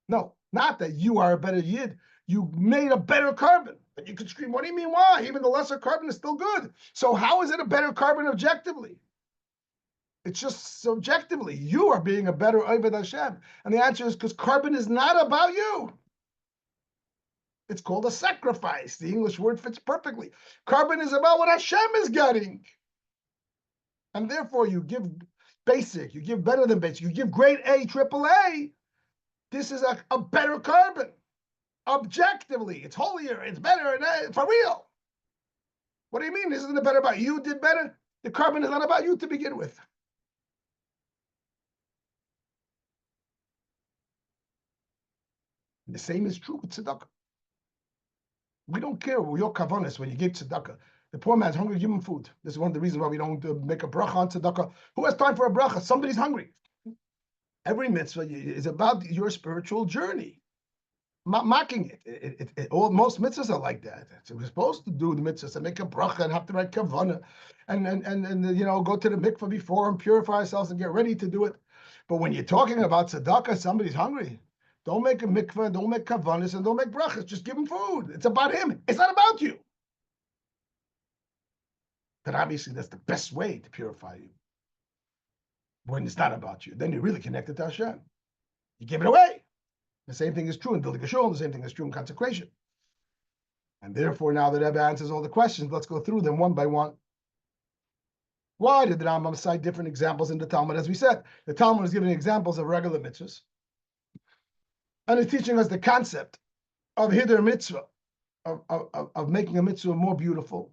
No, not that you are a better yid. You made a better carbon. But you could scream, what do you mean why? Even the lesser carbon is still good. So how is it a better carbon objectively? It's just subjectively. You are being a better Oved Hashem. And the answer is because carbon is not about you. It's called a sacrifice. The English word fits perfectly. Carbon is about what Hashem is getting. And therefore you give basic, you give better than basic, you give grade A, triple A. This is a better carbon. Objectively, it's holier, it's better, and it's for real. What do you mean? Isn't it better about you did better? The carbon is not about you to begin with. The same is true with tzedakah. We don't care what your kavanas when you give tzedakah. The poor man's hungry, give him food. This is one of the reasons why we don't make a bracha on tzedakah. Who has time for a bracha? Somebody's hungry. Every mitzvah is about your spiritual journey. Mocking it. Most mitzvahs are like that. So we're supposed to do the mitzvahs and make a bracha and have the right kavanah and go to the mikvah before and purify ourselves and get ready to do it. But when you're talking about tzedakah, somebody's hungry. Don't make a mikvah, don't make kavanas, and don't make brachas. Just give him food. It's about him. It's not about you. But obviously, that's the best way to purify you. When it's not about you, then you're really connected to Hashem. You give it away. The same thing is true in building a shul. The same thing is true in consecration. And therefore, now that Rebbe answers all the questions, let's go through them one by one. Why did the Rambam cite different examples in the Talmud? As we said, the Talmud is giving examples of regular mitzvahs. And it's teaching us the concept of hider mitzvah, of making a mitzvah more beautiful.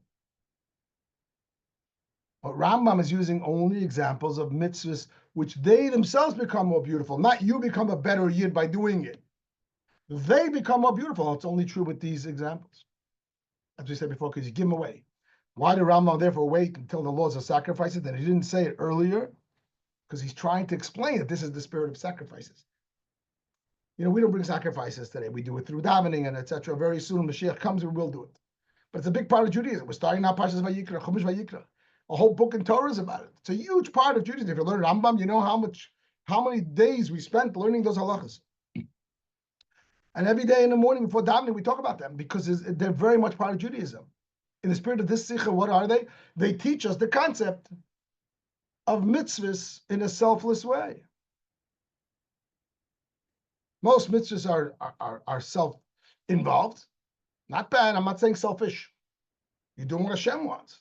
But Rambam is using only examples of mitzvahs which they themselves become more beautiful. Not you become a better yid by doing it. They become more beautiful. It's only true with these examples. As we said before, because you give them away. Why did Rambam therefore wait until the laws of sacrifices? Then he didn't say it earlier, because he's trying to explain that this is the spirit of sacrifices. We don't bring sacrifices today. We do it through davening and etc. Very soon, Mashiach comes and we'll do it. But it's a big part of Judaism. We're starting now Parshas Vayikra, Chumash Vayikra. A whole book in Torah is about it. It's a huge part of Judaism. If you learn Rambam, you know how many days we spent learning those halachas. And every day in the morning before davening, we talk about them because they're very much part of Judaism. In the spirit of this Sicha, what are they? They teach us the concept of mitzvahs in a selfless way. Most mitzvahs are self-involved. Not bad. I'm not saying selfish. You're doing what Hashem wants.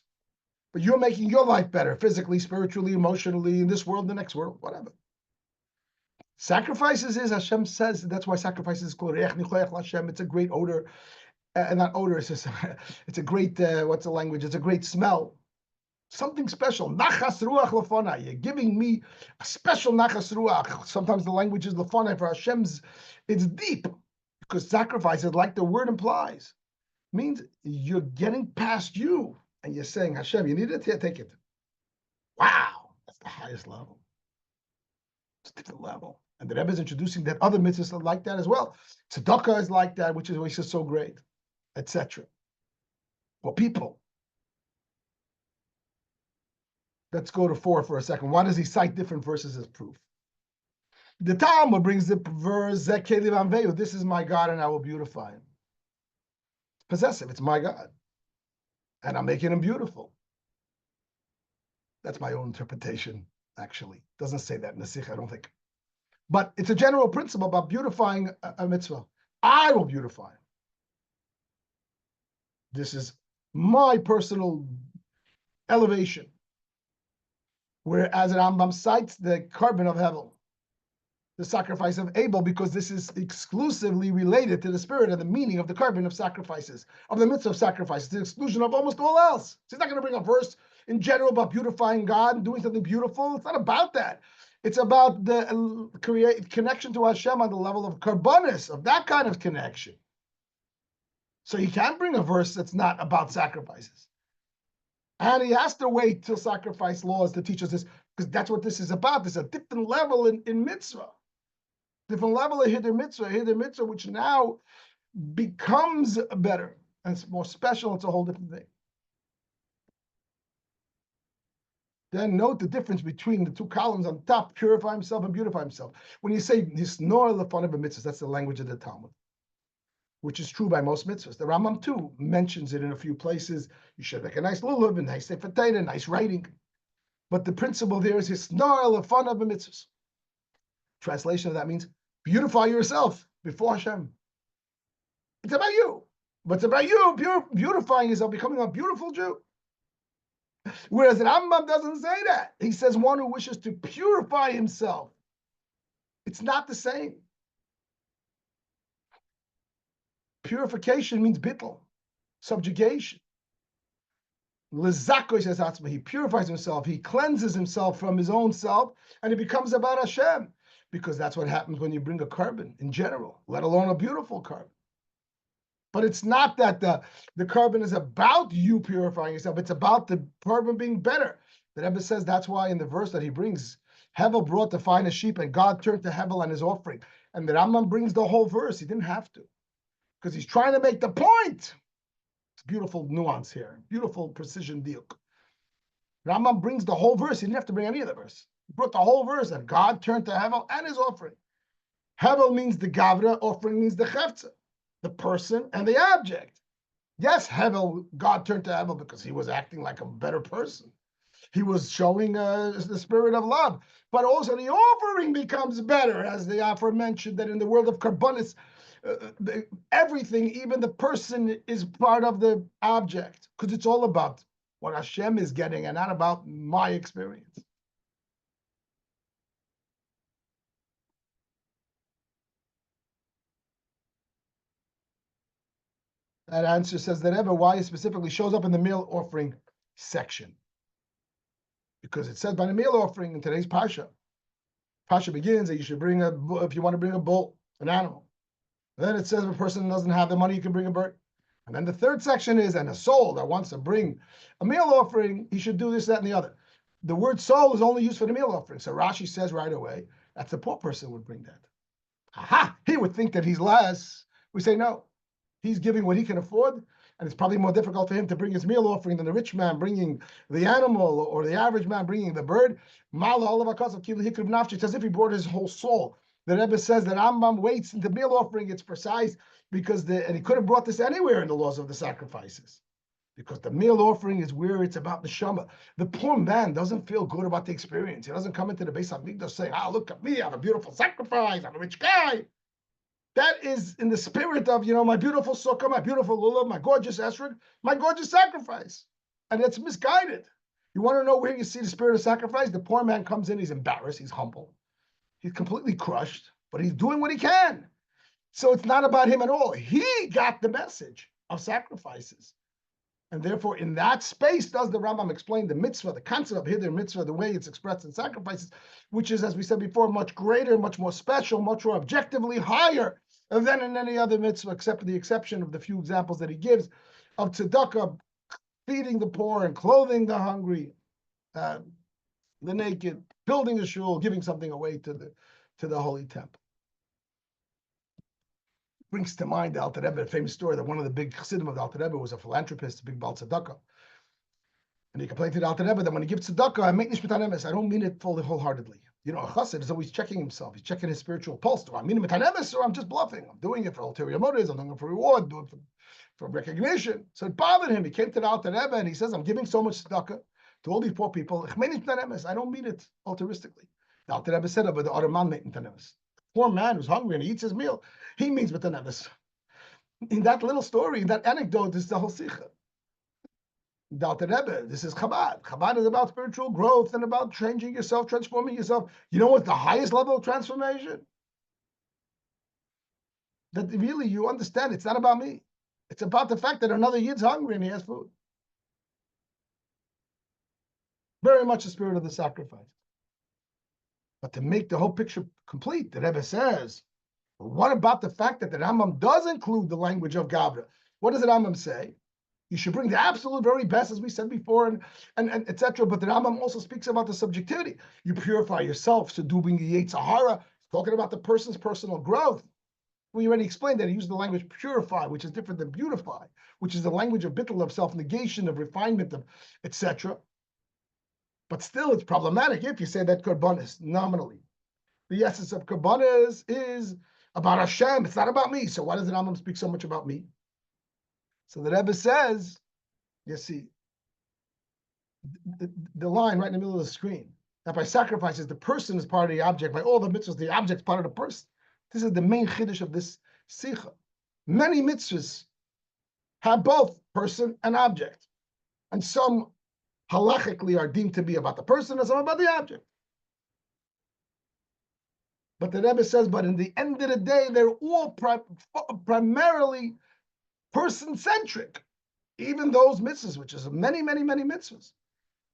But you're making your life better, physically, spiritually, emotionally, in this world, the next world, whatever. Sacrifices is, Hashem says, that's why sacrifices is called Reach Nichoach Hashem. It's a great odor. Not odor, it's a great, what's the language? It's a great smell. Something special. Nachas ruach lefonai. You're giving me a special nachas ruach. Sometimes the language is lefonai for Hashem's. It's deep because sacrifices, like the word implies, means you're getting past you and you're saying, Hashem, you need it here, take it. Wow, that's the highest level. It's a different level. And the Rebbe is introducing that other mitzvahs are like that as well. Tzedakah is like that, which is so great, etc. Well, people. Let's go to 4 for a second. Why does he cite different verses as proof? The Talmud brings the verse, this is my God and I will beautify him. It's possessive, it's my God. And I'm making him beautiful. That's my own interpretation, actually. It doesn't say that in the Sicha, I don't think. But it's a general principle about beautifying a mitzvah. I will beautify him. This is my personal elevation. Whereas Rambam cites the carbon of Hevel. the sacrifice of Abel, because this is exclusively related to the spirit and the meaning of the carbon of sacrifices, of the mitzvah of sacrifices, to the exclusion of almost all else. So he's not going to bring a verse in general about beautifying God and doing something beautiful. It's not about that. It's about the connection to Hashem on the level of karbonis, of that kind of connection. So he can't bring a verse that's not about sacrifices. And he has to wait till sacrifice laws to teach us this, because that's what this is about. There's a different level in mitzvah. Different level of hidden mitzvah, which now becomes better and it's more special. It's a whole different thing. Then note the difference between the two columns on top, purify himself and beautify himself. When you say hisnor lefanav mitzvahs, that's the language of the Talmud, which is true by most mitzvahs. The Rambam too mentions it in a few places. You should make a nice lulav, a nice sefer Torah, nice writing. But the principle there is hisnor lefanav mitzvahs. Translation of that means beautify yourself before Hashem. It's about you. But it's about you beautifying yourself, becoming a beautiful Jew. Whereas the Rambam doesn't say that. He says one who wishes to purify himself. It's not the same. Purification means bittul, subjugation. He purifies himself. He cleanses himself from his own self, and it becomes about Hashem. Because that's what happens when you bring a carbon in general, let alone a beautiful carbon. But it's not that the carbon is about you purifying yourself. It's about the carbon being better. The Rebbe says that's why in the verse that he brings, Hevel brought the finest sheep, and God turned to Hevel on his offering. And the Rambam brings the whole verse. He didn't have to, because he's trying to make the point. It's beautiful nuance here, beautiful precision deal. Rambam brings the whole verse. He didn't have to bring any of the verse. He brought the whole verse, and God turned to Hevel and his offering. Hevel means the Gavra, offering means the Chefza, the person and the object. Yes, Hevel, God turned to Hevel because he was acting like a better person. He was showing the spirit of love. But also the offering becomes better, as the aforementioned, that in the world of Karbonis, everything, even the person, is part of the object, because it's all about what Hashem is getting and not about my experience. That answer says that Rebbe, why it specifically shows up in the meal offering section. Because it says by the meal offering in today's Parsha. Parsha begins that you should bring if you want to bring a bull, an animal. Then it says if a person doesn't have the money, you can bring a bird. And then the third section is, and a soul that wants to bring a meal offering, he should do this, that, and the other. The word soul is only used for the meal offering. So Rashi says right away, that's the poor person would bring that. Aha, he would think that he's less. We say no. He's giving what he can afford, and it's probably more difficult for him to bring his meal offering than the rich man bringing the animal or the average man bringing the bird. It's as if he brought his whole soul. The Rebbe says that Rambam waits in the meal offering. It's precise because and he could have brought this anywhere in the laws of the sacrifices, because the meal offering is where it's about the neshama. The poor man doesn't feel good about the experience. He doesn't come into the Beis Hamikdash saying, look at me, I have a beautiful sacrifice, I'm a rich guy. That is in the spirit of, my beautiful sukkah, my beautiful lulav, my gorgeous esrog, my gorgeous sacrifice. And it's misguided. You want to know where you see the spirit of sacrifice? The poor man comes in, he's embarrassed, he's humble. He's completely crushed, but he's doing what he can. So it's not about him at all. He got the message of sacrifices. And therefore, in that space, does the Rambam explain the mitzvah, the concept of hidden mitzvah, the way it's expressed in sacrifices, which is, as we said before, much greater, much more special, much more objectively higher than in any other mitzvah, except for the exception of the few examples that he gives of tzedakah, feeding the poor and clothing the hungry, the naked, building a shul, giving something away to the holy temple. Brings to mind the Alter Rebbe, a famous story that one of the big chassidim of the Alter Rebbe was a philanthropist, a big Baal tzedakah. And he complained to the Alter Rebbe that when he gives tzedakah, I make nishmat hanemes. I don't mean it fully wholeheartedly. A chassid is always checking himself. He's checking his spiritual pulse. Do I mean it hanemes, or I'm just bluffing? I'm doing it for ulterior motives. I'm doing it for reward. Doing it for recognition. So it bothered him. He came to the Alter Rebbe and he says, I'm giving so much tzedakah to all these poor people. I don't mean it altruistically. The Alter Rebbe said, but the other man made hanemes. Poor man who's hungry and he eats his meal, he means b'taneves. In that little story, in that anecdote, is the whole Sicha. Dalton Rebbe, this is Chabad. Chabad is about spiritual growth and about changing yourself, transforming yourself. You know what's the highest level of transformation? That really you understand it's not about me. It's about the fact that another Yid's hungry and he has food. Very much the spirit of the sacrifice. But to make the whole picture complete, the Rebbe says, what about the fact that the Rambam does include the language of Gabra? What does the Rambam say? You should bring the absolute very best, as we said before, and etc. But the Rambam also speaks about the subjectivity. You purify yourself, so doing the Yetzer Hara, talking about the person's personal growth. We already explained that he used the language purify, which is different than beautify, which is the language of bittul, of self-negation, of refinement, of etc. But still, it's problematic if you say that korbanos nominally. The essence of korbanos is about Hashem. It's not about me. So why does the Rambam speak so much about me? So the Rebbe says, you see, the line right in the middle of the screen, that by sacrifices, the person is part of the object. By all the mitzvahs, the object is part of the person. This is the main chiddush of this Sicha. Many mitzvahs have both person and object. And some halachically are deemed to be about the person and some about the object. But the Rebbe says, but in the end of the day, they're all primarily person-centric. Even those mitzvahs, which is many, many, many mitzvahs,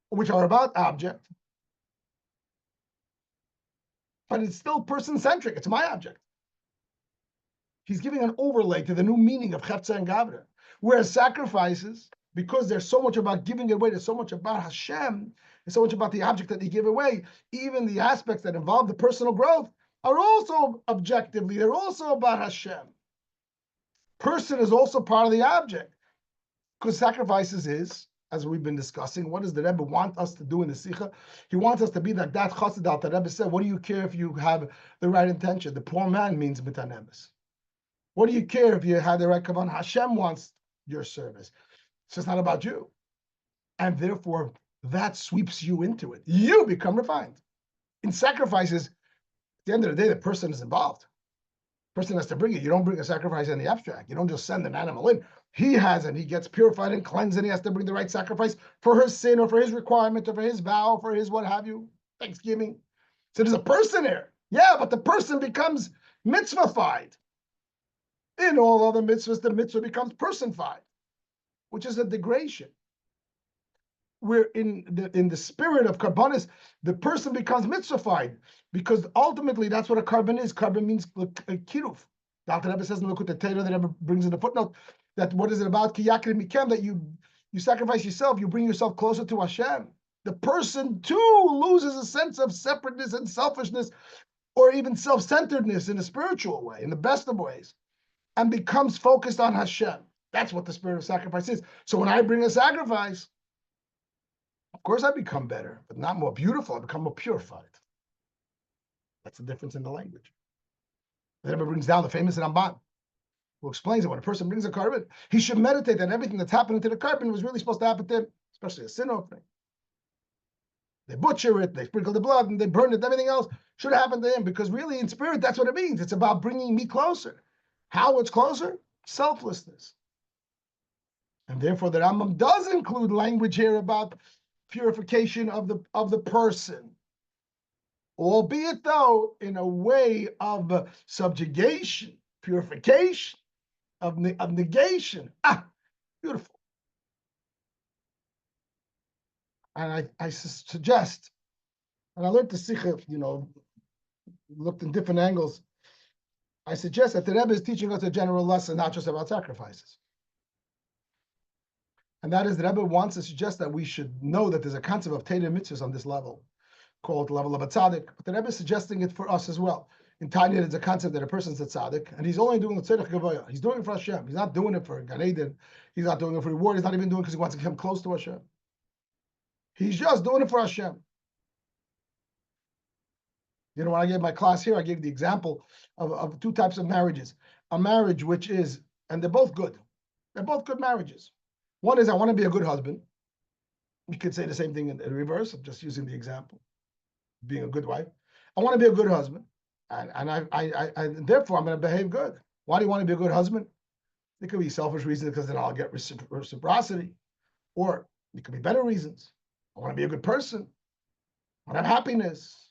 which are about object. But it's still person-centric. It's my object. He's giving an overlay to the new meaning of Chetza and Gavra. Whereas sacrifices, because there's so much about giving it away, there's so much about Hashem, there's so much about the object that you give away, even the aspects that involve the personal growth are also objectively, they're also about Hashem. Person is also part of the object. Because sacrifices is, as we've been discussing, what does the Rebbe want us to do in the Sicha? He wants us to be like that chassid al the Rebbe said, what do you care if you have the right intention? The poor man means mitanemes. What do you care if you have the right kavan? Hashem wants your service. It's just not about you. And therefore, that sweeps you into it. You become refined. In sacrifices, at the end of the day, the person is involved. The person has to bring it. You don't bring a sacrifice in the abstract. You don't just send an animal in. He has, and he gets purified and cleansed, and he has to bring the right sacrifice for his sin or for his requirement or for his vow, for his what have you, Thanksgiving. So there's a person there. Yeah, but the person becomes mitzvah-fied. In all other mitzvahs, the mitzvah becomes person-fied, which is a degradation. We're in the spirit of karbanis, the person becomes mitzvah-fied, because ultimately that's what a carbon is. Carbon means kiruf. The Alter Rebbe says in Lekut Torah, the Rebbe brings in the footnote, that what is it about? Ki yakrim mikem, that you sacrifice yourself, you bring yourself closer to Hashem. The person too loses a sense of separateness and selfishness, or even self-centeredness in a spiritual way, in the best of ways, and becomes focused on Hashem. That's what the spirit of sacrifice is. So when I bring a sacrifice, of course I become better, but not more beautiful. I become more purified. That's the difference in the language. The Rebbe brings down the famous Ramban, who explains that when a person brings a carbon, he should meditate that everything that's happening to the carbon was really supposed to happen to him, especially a sin offering. They butcher it, they sprinkle the blood, and they burn it. Everything else should happen to him, because really in spirit, that's what it means. It's about bringing me closer. How it's closer? Selflessness. And therefore, the Rambam does include language here about purification of the person, albeit though in a way of subjugation, purification, of negation. Beautiful. And I suggest, and I learned the Sicha, looked in different angles. I suggest that the Rebbe is teaching us a general lesson, not just about sacrifices. And that is, the Rebbe wants to suggest that we should know that there's a concept of Teda mitzvahs on this level, called the level of a tzaddik. But the Rebbe is suggesting it for us as well. In Tanya, there's a concept that a person's a tzaddik, and he's only doing the tzedek gavoya. He's doing it for Hashem. He's not doing it for Gan Eden. He's not doing it for reward. He's not even doing it because he wants to come close to Hashem. He's just doing it for Hashem. When I gave my class here, I gave the example of two types of marriages. A marriage which is, and they're both good. They're both good marriages. One is, I want to be a good husband. You could say the same thing in reverse. I'm just using the example, being a good wife. I want to be a good husband, and therefore I'm going to behave good. Why do you want to be a good husband? It could be selfish reasons, because then I'll get reciprocity, or It could be better reasons. I want to be a good person. I want to have happiness,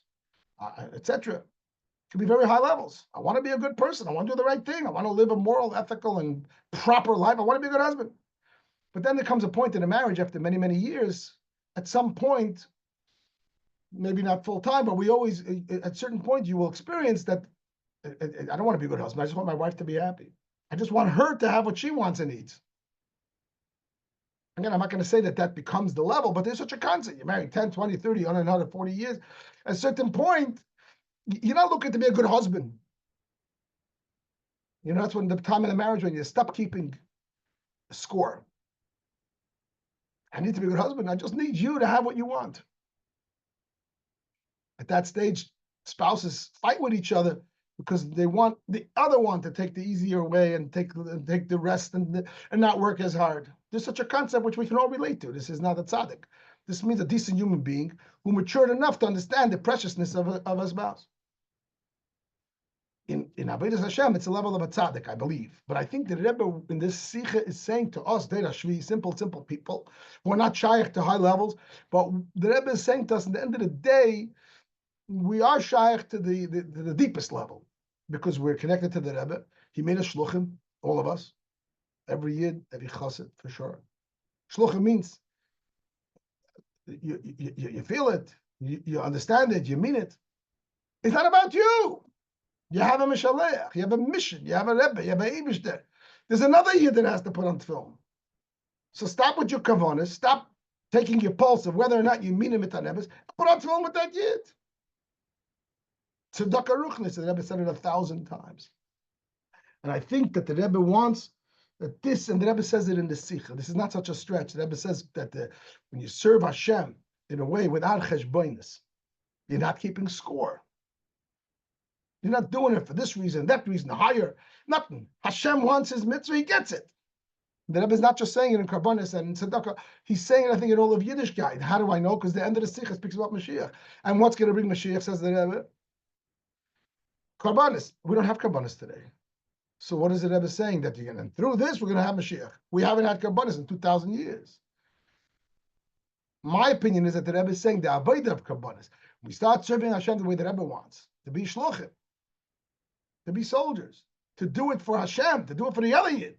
etc. It could be very high levels. I want to be a good person. I want to do the right thing. I want to live a moral, ethical, and proper life. I want to be a good husband. But then there comes a point in a marriage after many, many years. At some point, maybe not full time, but we always, at certain point, you will experience that I don't want to be a good husband. I just want my wife to be happy. I just want her to have what she wants and needs. Again, I'm not going to say that that becomes the level, but there's such a concept. You're married 10, 20, 30, on another 40 years. At a certain point, you're not looking to be a good husband. You know, that's when the time of the marriage when you stop keeping score. I need to be a good husband. I just need you to have what you want. At that stage, spouses fight with each other because they want the other one to take the easier way and take the rest and not work as hard. There's such a concept which we can all relate to. This is not a tzaddik. This means a decent human being who matured enough to understand the preciousness of a spouse. In Avodas Hashem, it's a level of a tzaddik, I believe. But I think the Rebbe in this Sicha is saying to us, Deir Shvi, simple people, who are not shaykh to high levels, but the Rebbe is saying to us, at the end of the day, we are shaykh to the deepest level because we're connected to the Rebbe. He made us shluchim, all of us, every yid, every chassid, for sure. Shluchim means you feel it, you understand it, you mean it. It's not about you. You have a Mishalech, you have a mission, you have a Rebbe, you have a Eibishter. There's another yid that has to put on film. So stop with your kavanas, stop taking your pulse of whether or not you mean him at Nebbes, put on film with that yid. Tzedakah Ruchnis, the Rebbe said it 1,000 times. And I think that the Rebbe wants that this, and the Rebbe says it in the Sicha, this is not such a stretch. The Rebbe says that when you serve Hashem in a way without cheshbonis, you're not keeping score. You're not doing it for this reason, that reason, higher, nothing. Hashem wants his mitzvah, he gets it. The Rebbe is not just saying it in Karbonis and in Tzedakah, he's saying it, I think, in all of Yiddishkeit. How do I know? Because the end of the Sicha speaks about Mashiach. And what's going to bring Mashiach, says the Rebbe? Karbonis. We don't have Karbonis today. So what is the Rebbe saying? That you're going to, through this, we're going to have Mashiach. We haven't had Karbonis in 2,000 years. My opinion is that the Rebbe is saying the avodah of Karbonis. We start serving Hashem the way the Rebbe wants, to be shluchim, to be soldiers, to do it for Hashem, to do it for the other Yid.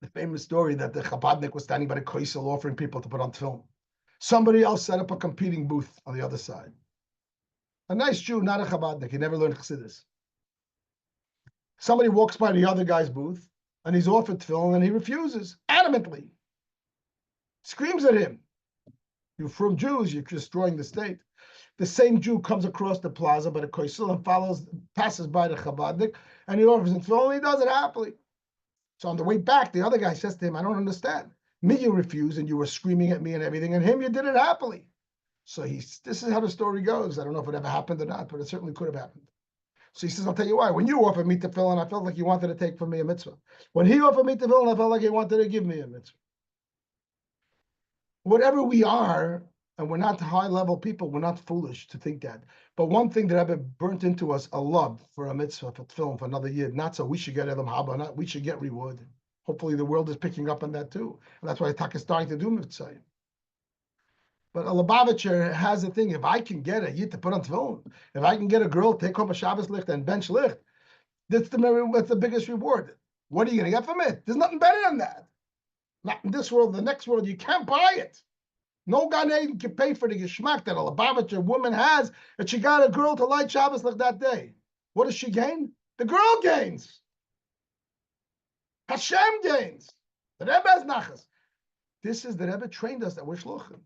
The famous story that the Chabadnik was standing by the Koisel offering people to put on film. Somebody else set up a competing booth on the other side. A nice Jew, not a Chabadnik. He never learned Chassidus. Somebody walks by the other guy's booth, and he's offered film, and he refuses, adamantly. Screams at him. You're from Jews, you're destroying the state. The same Jew comes across the plaza by the Koisel and passes by the Chabadnik, and he offers him film, and he does it happily. So on the way back, the other guy says to him, I don't understand. Me, you refused, and you were screaming at me and everything, and him, you did it happily. So this is how the story goes. I don't know if it ever happened or not, but it certainly could have happened. So he says, I'll tell you why. When you offered me tefillin, I felt like you wanted to take from me a mitzvah. When he offered me tefillin, I felt like he wanted to give me a mitzvah. Whatever we are, and we're not high-level people, we're not foolish to think that. But one thing that I've burnt into us, a love for a mitzvah, for tefillin, for another year, not so we should get Elam Haba, not we should get reward. Hopefully the world is picking up on that too. And that's why Tak is starting to do mitzvah. But a Lubavitcher has a thing, if I can get a yid to put on tefillin, if I can get a girl to take home a Shabbos licht and bench licht, that's the biggest reward. What are you going to get from it? There's nothing better than that. Not in this world, the next world, you can't buy it. No Gan Eden can pay for the geschmack that a Lubavitcher woman has if she got a girl to light Shabbos licht that day. What does she gain? The girl gains. Hashem gains. The Rebbe has nachas. This is the Rebbe trained us that we're shluchim,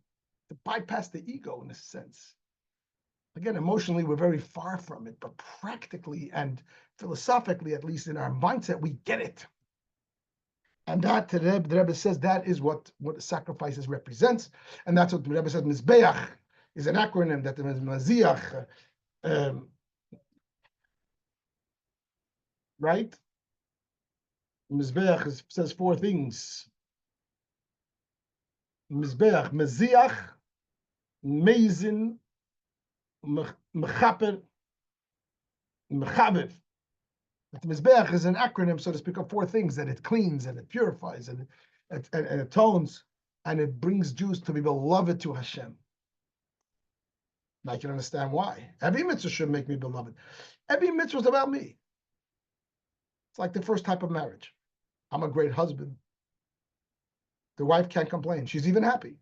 to bypass the ego in a sense. Again, emotionally, we're very far from it, but practically and philosophically, at least in our mindset, we get it. And that, the Rebbe says, that is what sacrifices represents. And that's what the Rebbe says, Mizbeach is an acronym that means Maziach, right? Mizbeach says 4 things. Mizbeach, Maziach, Meizin, Mechaper, Mechabev. But the Mizbeach is an acronym, so to speak, of 4 things, that it cleans and it purifies and it atones, and it brings Jews to be beloved to Hashem. And I can understand why. Every mitzvah should make me beloved. Every mitzvah is about me. It's like the first type of marriage. I'm a great husband. The wife can't complain. She's even happy.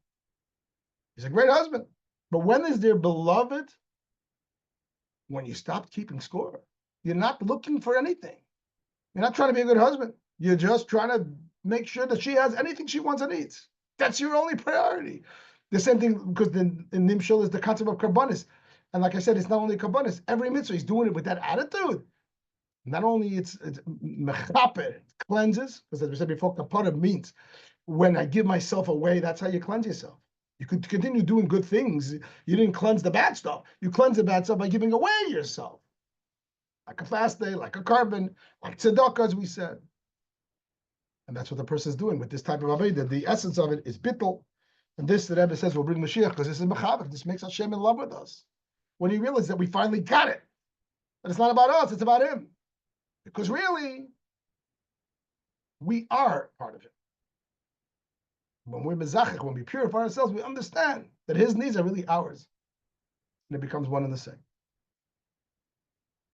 He's a great husband. But when is there beloved? When you stop keeping score. You're not looking for anything. You're not trying to be a good husband. You're just trying to make sure that she has anything she wants and needs. That's your only priority. The same thing, because in Nimshul is the concept of karbanis. And like I said, it's not only karbanis. Every mitzvah, he's doing it with that attitude. Not only it's mechaper, it cleanses, because as we said before, kapara means when I give myself away, that's how you cleanse yourself. You could continue doing good things. You didn't cleanse the bad stuff. You cleanse the bad stuff by giving away yourself. Like a fast day, like a carbon, like tzedakah, as we said. And that's what the person is doing with this type of avodah. The essence of it is bittul. And this, the Rebbe says, will bring Mashiach, because this is mechaber. This makes Hashem in love with us. When you realize that we finally got it. That it's not about us, it's about him. Because really, we are part of it. When we're mezachich, when we purify ourselves, we understand that his needs are really ours. And it becomes one and the same.